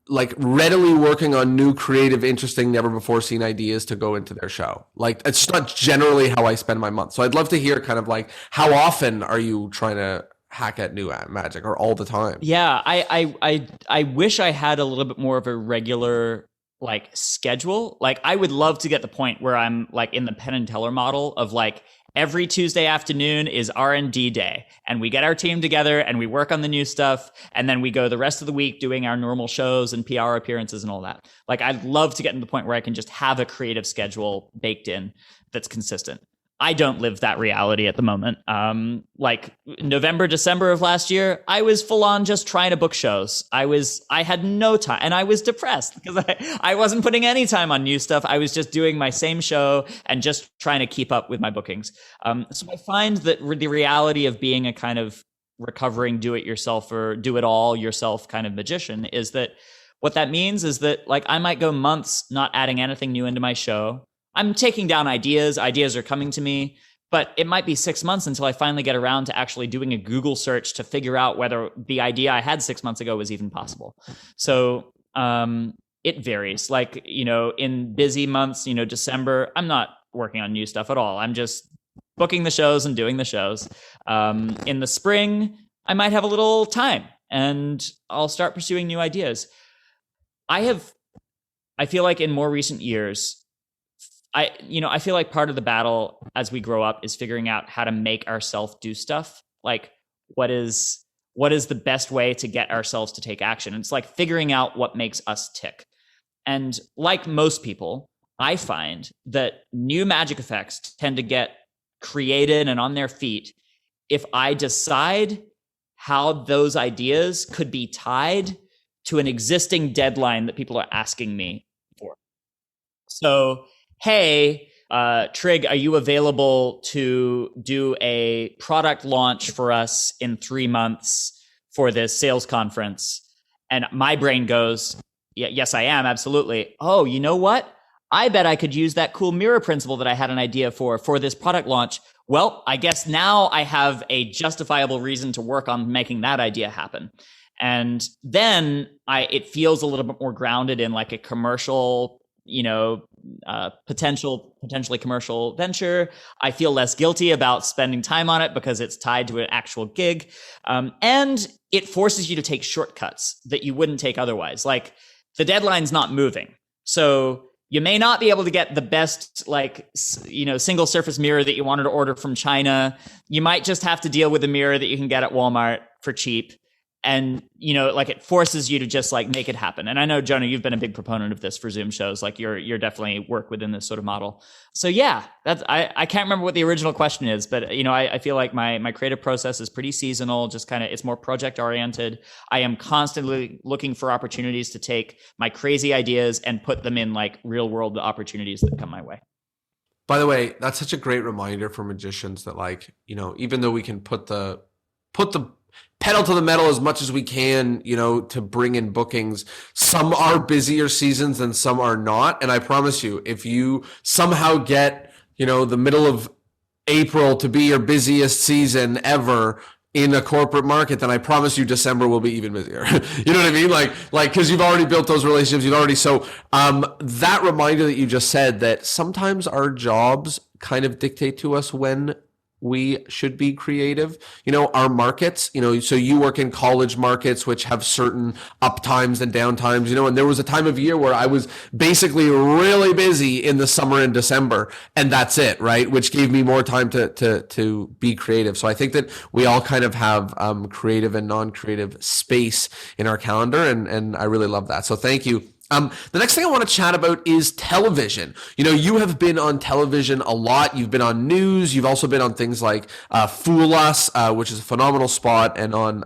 like, readily working on new, creative, interesting, never before seen ideas to go into their show. Like, it's not generally how I spend my month. So I'd love to hear kind of like, how often are you trying to hack at new magic, or all the time? Yeah, I wish I had a little bit more of a regular like schedule. Like I would love to get the point where I'm like in the Penn and Teller model of like, every Tuesday afternoon is R&D day, and we get our team together and we work on the new stuff, and then we go the rest of the week doing our normal shows and PR appearances and all that. Like I'd love to get to the point where I can just have a creative schedule baked in that's consistent. I don't live that reality at the moment. Like November, December of last year, I was full on just trying to book shows. I had no time, and I was depressed because I wasn't putting any time on new stuff. I was just doing my same show and just trying to keep up with my bookings. So I find that the reality of being a kind of recovering do-it-yourself or do-it-all-yourself kind of magician is that what that means is that like I might go months not adding anything new into my show. I'm taking down ideas are coming to me, but it might be 6 months until I finally get around to actually doing a Google search to figure out whether the idea I had 6 months ago was even possible. So it varies. Like, in busy months, December, I'm not working on new stuff at all. I'm just booking the shows and doing the shows. In the spring, I might have a little time and I'll start pursuing new ideas. I feel like in more recent years, I feel like part of the battle as we grow up is figuring out how to make ourselves do stuff. Like, what is the best way to get ourselves to take action? It's like figuring out what makes us tick. And like most people, I find that new magic effects tend to get created and on their feet if I decide how those ideas could be tied to an existing deadline that people are asking me for. So, hey, Trigg, are you available to do a product launch for us in 3 months for this sales conference? And my brain goes, yes, I am. Absolutely. Oh, you know what? I bet I could use that cool mirror principle that I had an idea for this product launch. Well, I guess now I have a justifiable reason to work on making that idea happen. And then it feels a little bit more grounded in like a commercial, potentially commercial venture. I feel less guilty about spending time on it because it's tied to an actual gig. And it forces you to take shortcuts that you wouldn't take otherwise. Like, the deadline's not moving. So you may not be able to get the best, single surface mirror that you wanted to order from China. You might just have to deal with a mirror that you can get at Walmart for cheap. And, it forces you to just make it happen. And I know, Jonah, you've been a big proponent of this for Zoom shows. Like, you're definitely work within this sort of model. So yeah, I can't remember what the original question is, but, I feel like my creative process is pretty seasonal, just it's more project oriented. I am constantly looking for opportunities to take my crazy ideas and put them in real world opportunities that come my way. By the way, that's such a great reminder for magicians that even though we can put the pedal to the metal as much as we can, to bring in bookings. Some are busier seasons and some are not. And I promise you, if you somehow get, the middle of April to be your busiest season ever in a corporate market, then I promise you December will be even busier. You know what I mean? Like, cause you've already built those relationships. So that reminder that you just said, that sometimes our jobs kind of dictate to us when we should be creative. Our markets, so you work in college markets, which have certain up times and down times, and there was a time of year where I was basically really busy in the summer and December, and that's it, right? Which gave me more time to be creative. So I think that we all kind of have creative and non-creative space in our calendar, and I really love that. So thank you. The next thing I want to chat about is television. You have been on television a lot. You've been on news. You've also been on things like Fool Us, which is a phenomenal spot, and on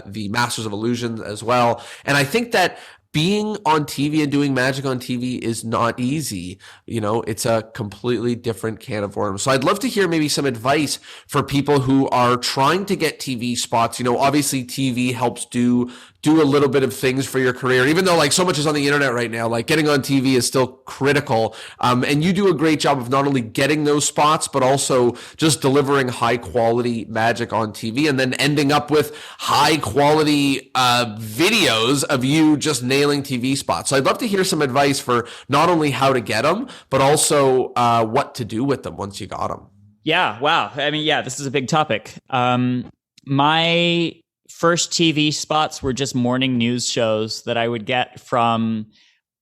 the Masters of Illusion as well. And I think that being on TV and doing magic on TV is not easy. It's a completely different can of worms. So I'd love to hear maybe some advice for people who are trying to get TV spots. Obviously TV helps do a little bit of things for your career, even though so much is on the internet right now, getting on TV is still critical. And you do a great job of not only getting those spots, but also just delivering high quality magic on TV and then ending up with high quality videos of you just nailing TV spots. So I'd love to hear some advice for not only how to get them, but also what to do with them once you got them. Yeah. Wow. I mean, yeah, this is a big topic. My first TV spots were just morning news shows that I would get from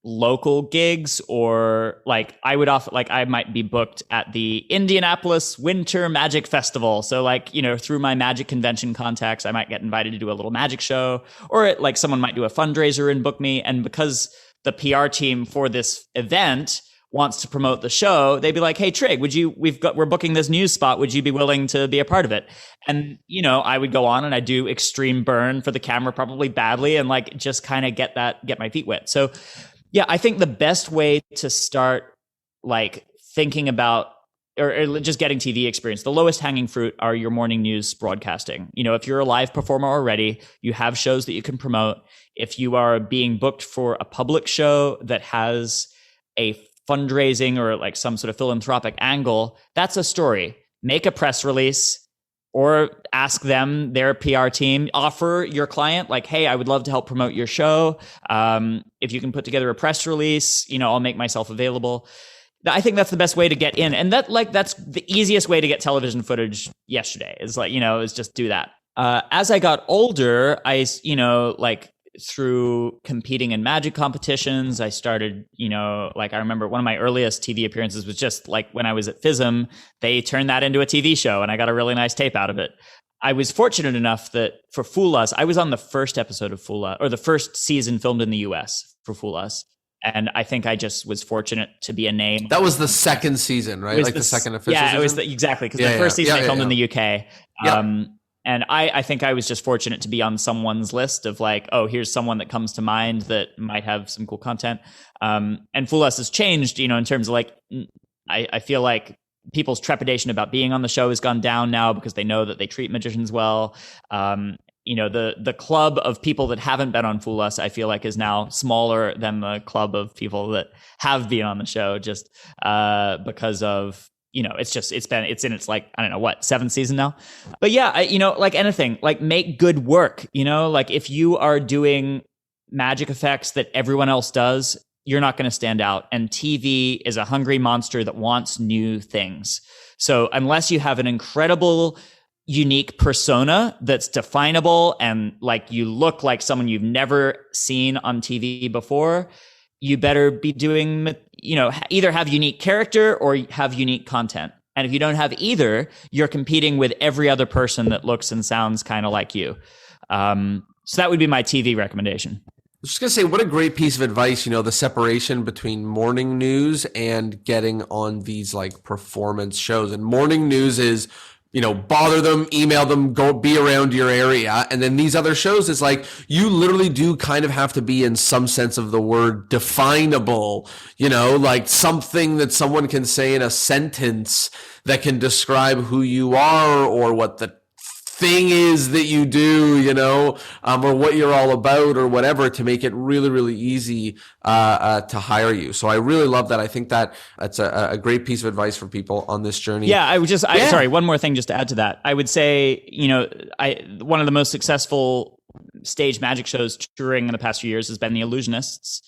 local gigs, or I might be booked at the Indianapolis Winter Magic Festival. So through my magic convention contacts, I might get invited to do a little magic show, or someone might do a fundraiser and book me. And because the PR team for this event wants to promote the show, they'd be like, "Hey, Trigg, we're booking this news spot. Would you be willing to be a part of it?" And, I would go on and I'd do extreme burn for the camera, probably badly, and just kind of get my feet wet. So yeah, I think the best way to start thinking about or just getting TV experience, the lowest hanging fruit are your morning news broadcasting. If you're a live performer already, you have shows that you can promote. If you are being booked for a public show that has a fundraising or like some sort of philanthropic angle, that's a story. Make a press release or ask them, their PR team, offer your client like, hey, I would love to help promote your show. If you can put together a press release, I'll make myself available. I think that's the best way to get in. And that's the easiest way to get television footage yesterday is is just do that. As I got older, I, through competing in magic competitions, I started, I remember one of my earliest TV appearances was just like when I was at FISM, they turned that into a TV show and I got a really nice tape out of it. I was fortunate enough that for Fool Us, I was on the first episode of Fool Us, or the first season filmed in the US for Fool Us. And I think I just was fortunate to be a name. That was the second season, right? Like the second official season? Yeah, it was exactly, because the first season they filmed in the UK. Yeah. And I think I was just fortunate to be on someone's list of like, oh, here's someone that comes to mind that might have some cool content. And Fool Us has changed, in terms of like, I feel like people's trepidation about being on the show has gone down now because they know that they treat magicians well. The club of people that haven't been on Fool Us, I feel like is now smaller than the club of people that have been on the show just because of, it's in its like, I don't know what, 7th season now. But yeah, like anything, like make good work, like if you are doing magic effects that everyone else does, you're not going to stand out. And TV is a hungry monster that wants new things. So unless you have an incredible, unique persona that's definable and like you look like someone you've never seen on TV before, you better be doing, either have unique character or have unique content. And if you don't have either, you're competing with every other person that looks and sounds kind of like you. So that would be my TV recommendation. I was just going to say, what a great piece of advice, the separation between morning news and getting on these like performance shows. And morning news is, bother them, email them, go be around your area. And then these other shows, it's like you literally do kind of have to be in some sense of the word definable, like something that someone can say in a sentence that can describe who you are or what the thing is that you do, or what you're all about or whatever to make it really, really easy to hire you. So I really love that. I think that's a great piece of advice for people on this journey. Yeah, sorry, one more thing just to add to that. I would say, one of the most successful stage magic shows touring in the past few years has been The Illusionists.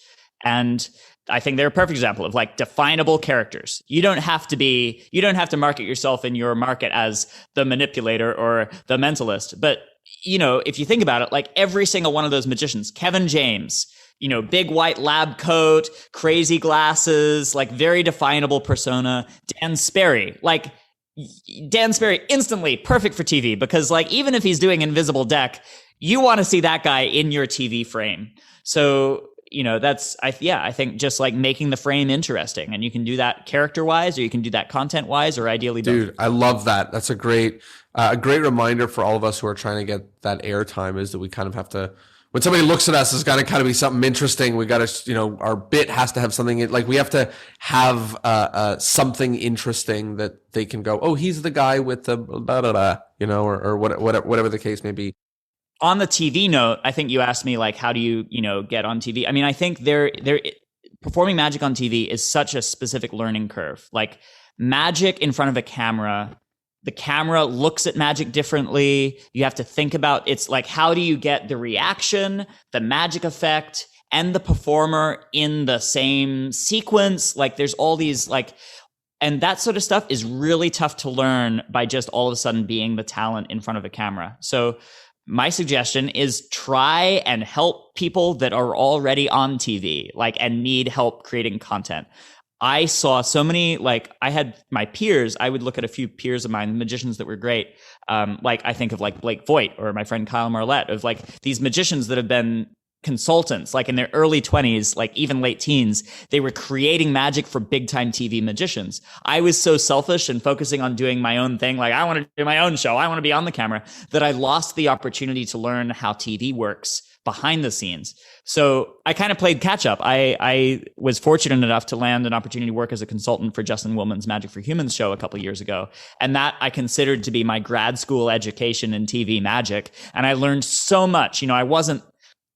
And I think they're a perfect example of like definable characters. You don't have to market yourself in your market as the manipulator or the mentalist. But, if you think about it, like every single one of those magicians, Kevin James, big white lab coat, crazy glasses, like very definable persona. Dan Sperry, instantly perfect for TV because like even if he's doing Invisible Deck, you want to see that guy in your TV frame. So, I think just like making the frame interesting, and you can do that character wise, or you can do that content wise, or ideally both. Dude, I love that. That's a great reminder for all of us who are trying to get that airtime is that we kind of have to, when somebody looks at us, it's got to kind of be something interesting. We got to, our bit has to have something like we have to have something interesting that they can go, oh, he's the guy with the blah, blah, blah, or whatever the case may be. On the TV note, I think you asked me like, how do you, get on TV? I mean, I think performing magic on TV is such a specific learning curve. Like magic in front of a camera, the camera looks at magic differently. You have to think about, it's like, how do you get the reaction, the magic effect, and the performer in the same sequence? Like there's all these and that sort of stuff is really tough to learn by just all of a sudden being the talent in front of a camera. So my suggestion is try and help people that are already on TV, and need help creating content. I saw so many, I had my peers, I would look at a few peers of mine, magicians that were great. I think of Blake Voigt or my friend Kyle Marlette, of these magicians that have been consultants, in their early 20s, even late teens, they were creating magic for big time TV magicians. I was so selfish and focusing on doing my own thing. I want to do my own show. I want to be on the camera, that I lost the opportunity to learn how TV works behind the scenes. So I kind of played catch up. I was fortunate enough to land an opportunity to work as a consultant for Justin Willman's Magic for Humans show a couple of years ago. And that I considered to be my grad school education in TV magic. And I learned so much. I wasn't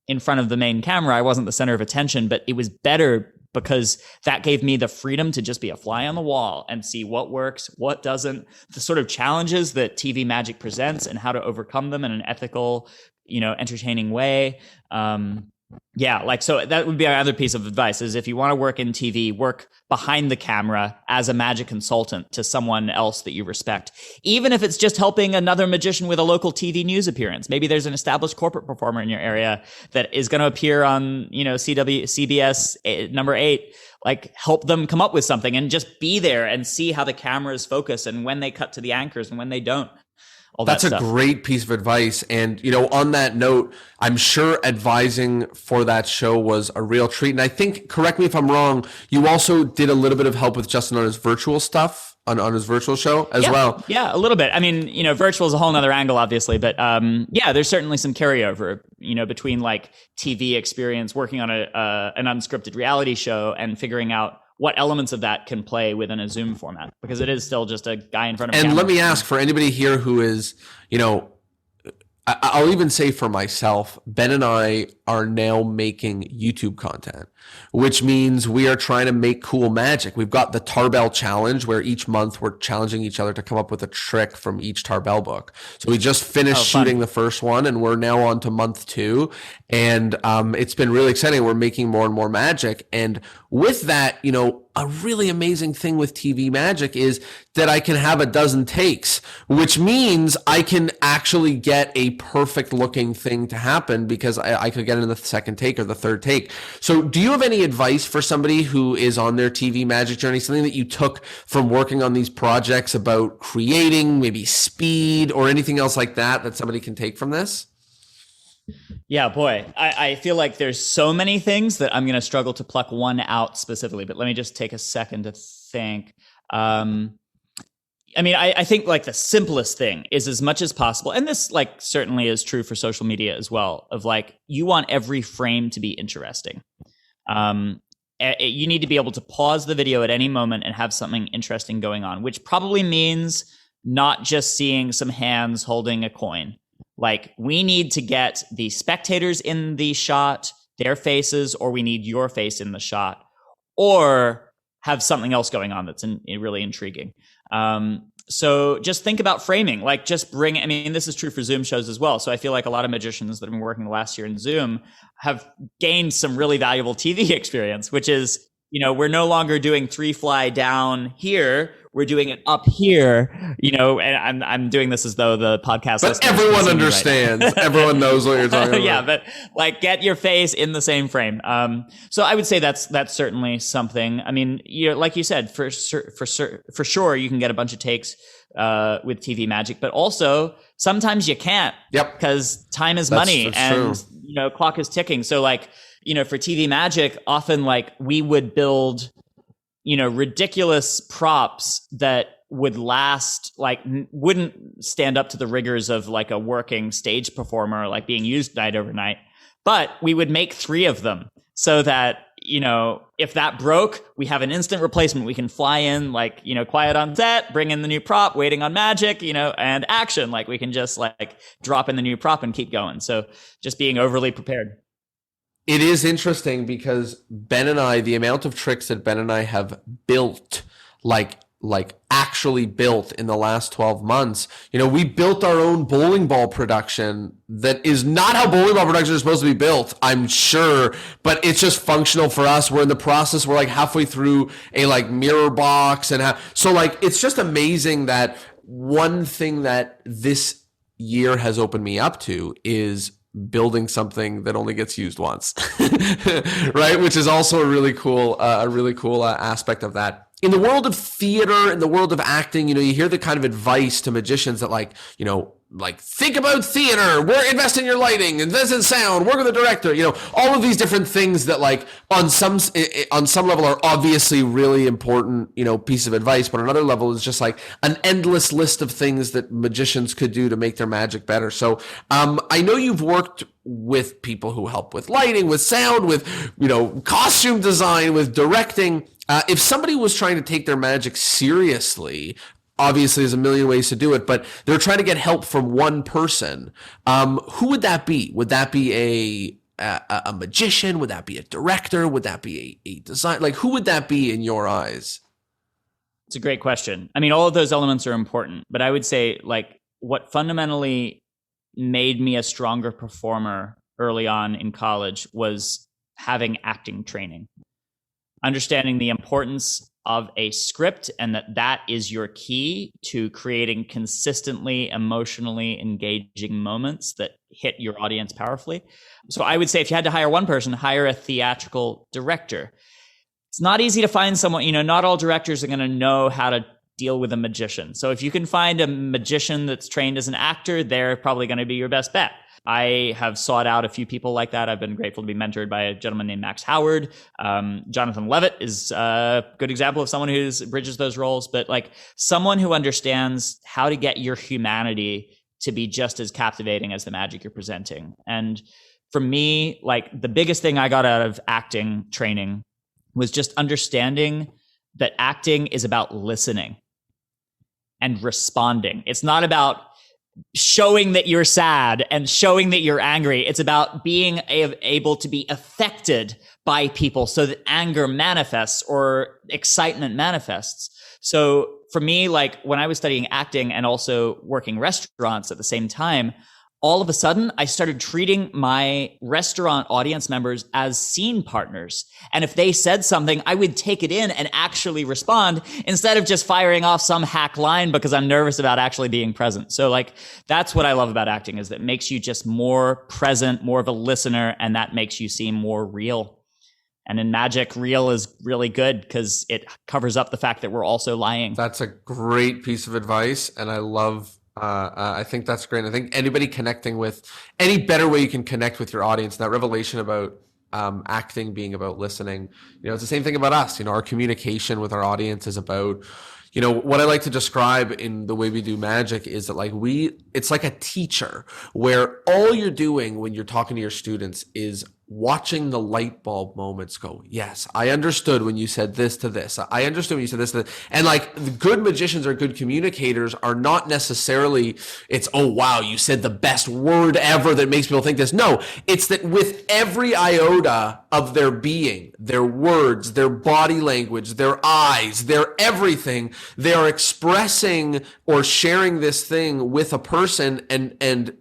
in front of the main camera. I wasn't the center of attention, but it was better because that gave me the freedom to just be a fly on the wall and see what works, what doesn't, the sort of challenges that TV magic presents and how to overcome them in an ethical, entertaining way. So that would be our other piece of advice is if you want to work in TV, work behind the camera as a magic consultant to someone else that you respect. Even if it's just helping another magician with a local TV news appearance. Maybe there's an established corporate performer in your area that is going to appear on, CBS number 8. Like help them come up with something and just be there and see how the cameras focus and when they cut to the anchors and when they don't. That's a great piece of advice. And, on that note, I'm sure advising for that show was a real treat. And I think, correct me if I'm wrong, you also did a little bit of help with Justin on his virtual stuff, on his virtual show as well. Yeah, a little bit. I mean, virtual is a whole nother angle, obviously. But there's certainly some carryover, between like TV experience, working on an unscripted reality show and figuring out what elements of that can play within a Zoom format, because it is still just a guy in front of a camera. And let me ask, for anybody here who is, I'll even say for myself, Ben and I are now making YouTube content, which means we are trying to make cool magic. We've got the Tarbell Challenge, where each month we're challenging each other to come up with a trick from each Tarbell book. So we just finished shooting the first one, and we're now on to month 2. And it's been really exciting. We're making more and more magic. And with that, a really amazing thing with TV magic is that I can have a dozen takes, which means I can actually get a perfect looking thing to happen because I could get it in the second take or the third take. So do you have any advice for somebody who is on their TV magic journey, something that you took from working on these projects about creating, maybe speed or anything else like that somebody can take from this? Yeah, boy, I feel like there's so many things that I'm going to struggle to pluck one out specifically, but let me just take a second to think. I think like the simplest thing is, as much as possible, and this like certainly is true for social media as well, of like, you want every frame to be interesting. You need to be able to pause the video at any moment and have something interesting going on, which probably means not just seeing some hands holding a coin. Like, we need to get the spectators in the shot, their faces, or we need your face in the shot, or have something else going on that's really intriguing. So just think about framing, like just this is true for Zoom shows as well. So I feel like a lot of magicians that have been working the last year in Zoom have gained some really valuable TV experience, which is, we're no longer doing 3 fly down here. We're doing it up here, and I'm doing this as though the podcast. But everyone understands. Right. Everyone knows what you're talking about. Yeah, but like, get your face in the same frame. So I would say that's certainly something. I mean, like you said, for sure, you can get a bunch of takes with TV magic, but also sometimes you can't. Yep. Because time is money, and true. Clock is ticking. So like, for TV magic, often like we would build ridiculous props that would last, like wouldn't stand up to the rigors of like a working stage performer, like being used night over night. But we would make 3 of them so that, if that broke, we have an instant replacement. We can fly in, like, quiet on set, bring in the new prop, waiting on magic, and action. Like, we can just like drop in the new prop and keep going. So just being overly prepared. It is interesting because Ben and I, the amount of tricks that Ben and I have built, like actually built in the last 12 months, we built our own bowling ball production that is not how bowling ball production is supposed to be built, I'm sure, but it's just functional for us. We're in the process. We're like halfway through a like mirror box. So like, it's just amazing that one thing that this year has opened me up to is building something that only gets used once, right? Which is also a really cool aspect of that. In the world of theater, in the world of acting, you hear the kind of advice to magicians that like think about theater, invest in your lighting, invest in sound, work with the director, all of these different things that like on some level are obviously really important, piece of advice, but another level is just like an endless list of things that magicians could do to make their magic better. So I know you've worked with people who help with lighting, with sound, with, costume design, with directing. If somebody was trying to take their magic seriously, obviously there's a million ways to do it, but they're trying to get help from one person. Who would that be? Would that be a magician? Would that be a director? Would that be a design? Like, who would that be in your eyes? It's a great question. I mean, all of those elements are important, but I would say like what fundamentally made me a stronger performer early on in college was having acting training, understanding the importance of a script and that is your key to creating consistently emotionally engaging moments that hit your audience powerfully. So I would say if you had to hire one person, hire a theatrical director. It's not easy to find someone, not all directors are going to know how to deal with a magician. So if you can find a magician that's trained as an actor, they're probably going to be your best bet. I have sought out a few people like that. I've been grateful to be mentored by a gentleman named Max Howard. Jonathan Levitt is a good example of someone who bridges those roles, but like someone who understands how to get your humanity to be just as captivating as the magic you're presenting. And for me, like the biggest thing I got out of acting training was just understanding that acting is about listening and responding. It's not about showing that you're sad and showing that you're angry. It's about being able to be affected by people so that anger manifests or excitement manifests. So for me, like when I was studying acting and also working restaurants at the same time, all of a sudden I started treating my restaurant audience members as scene partners. And if they said something, I would take it in and actually respond instead of just firing off some hack line because I'm nervous about actually being present. So like, that's what I love about acting is that it makes you just more present, more of a listener, and that makes you seem more real. And in magic, real is really good because it covers up the fact that we're also lying. That's a great piece of advice. And I think that's great. I think anybody connecting with any better way you can connect with your audience, that revelation about acting being about listening, it's the same thing about us. Our communication with our audience is about, what I like to describe in the way we do magic is that it's like a teacher where all you're doing when you're talking to your students is watching the light bulb moments go, yes, I understood when you said this to this. I understood when you said this to this. And like the good magicians or good communicators are not necessarily, it's, oh, wow, you said the best word ever that makes people think this. No, it's that with every iota of their being, their words, their body language, their eyes, their everything, they are expressing or sharing this thing with a person and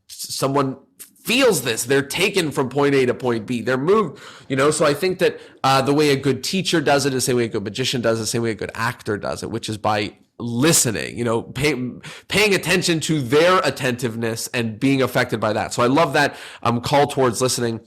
someone feels this. They're taken from point A to point B. They're moved, So I think that the way a good teacher does it is the same way a good magician does it, the same way a good actor does it, which is by listening, paying attention to their attentiveness and being affected by that. So I love that call towards listening.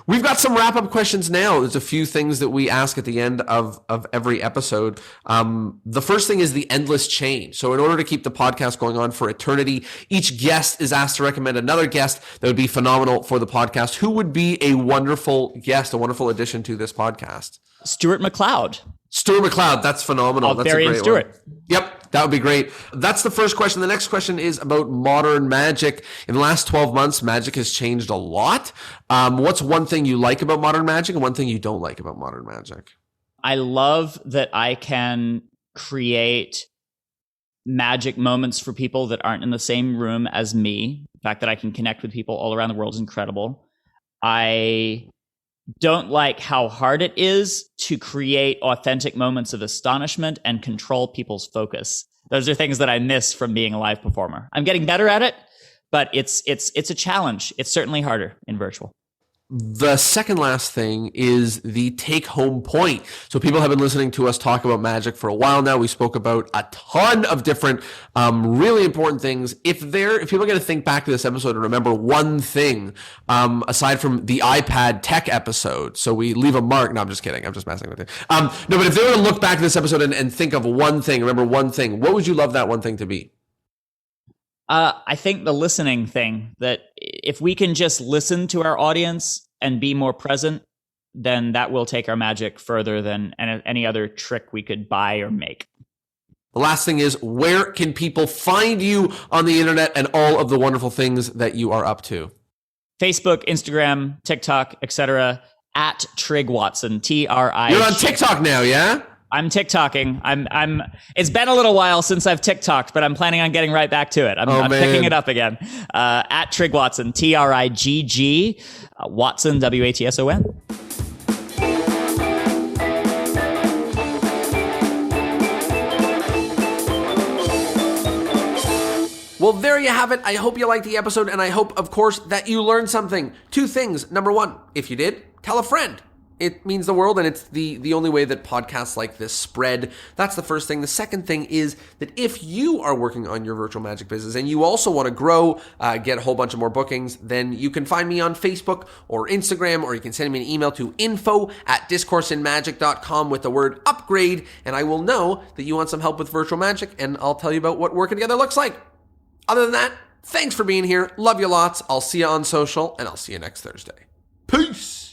We've got some wrap-up questions now. There's a few things that we ask at the end of every episode. The first thing is the endless chain. So in order to keep the podcast going on for eternity, each guest is asked to recommend another guest that would be phenomenal for the podcast. Who would be a wonderful guest, a wonderful addition to this podcast? Stuart McLeod. Stuart McLeod, that's phenomenal. That's Barry a great and Stuart. One. Yep, that would be great. That's the first question. The next question is about modern magic. In the last 12 months, magic has changed a lot. What's one thing you like about modern magic and one thing you don't like about modern magic? I love that I can create magic moments for people that aren't in the same room as me. The fact that I can connect with people all around the world is incredible. I don't like how hard it is to create authentic moments of astonishment and control people's focus. Those are things that I miss from being a live performer. I'm getting better at it, but it's a challenge. It's certainly harder in virtual. The second last thing is the take-home point. So people have been listening to us talk about magic for a while now. We spoke about a ton of different really important things. If people are going to think back to this episode and remember one thing, aside from the iPad tech episode, so we leave a mark. No, I'm just kidding. I'm just messing with you. No, but if they were to look back to this episode and think of one thing, remember one thing, what would you love that one thing to be? I think the listening thing, that if we can just listen to our audience and be more present, then that will take our magic further than any other trick we could buy or make. The last thing is, where can people find you on the internet and all of the wonderful things that you are up to? Facebook, Instagram, TikTok, etc. @ Trigg Watson, TRI. You're on TikTok now, yeah? I'm TikToking. It's been a little while since I've TikToked, but I'm planning on getting right back to it. I'm picking it up again. At Trigg Watson, Trigg, Watson, Watson. Well, there you have it. I hope you liked the episode, and I hope, of course, that you learned something. 2 things. Number 1, if you did, tell a friend. It means the world, and it's the only way that podcasts like this spread. That's the first thing. The second thing is that if you are working on your virtual magic business and you also want to grow, get a whole bunch of more bookings, then you can find me on Facebook or Instagram, or you can send me an email to info@discourseinmagic.com with the word upgrade, and I will know that you want some help with virtual magic, and I'll tell you about what working together looks like. Other than that, thanks for being here. Love you lots. I'll see you on social, and I'll see you next Thursday. Peace.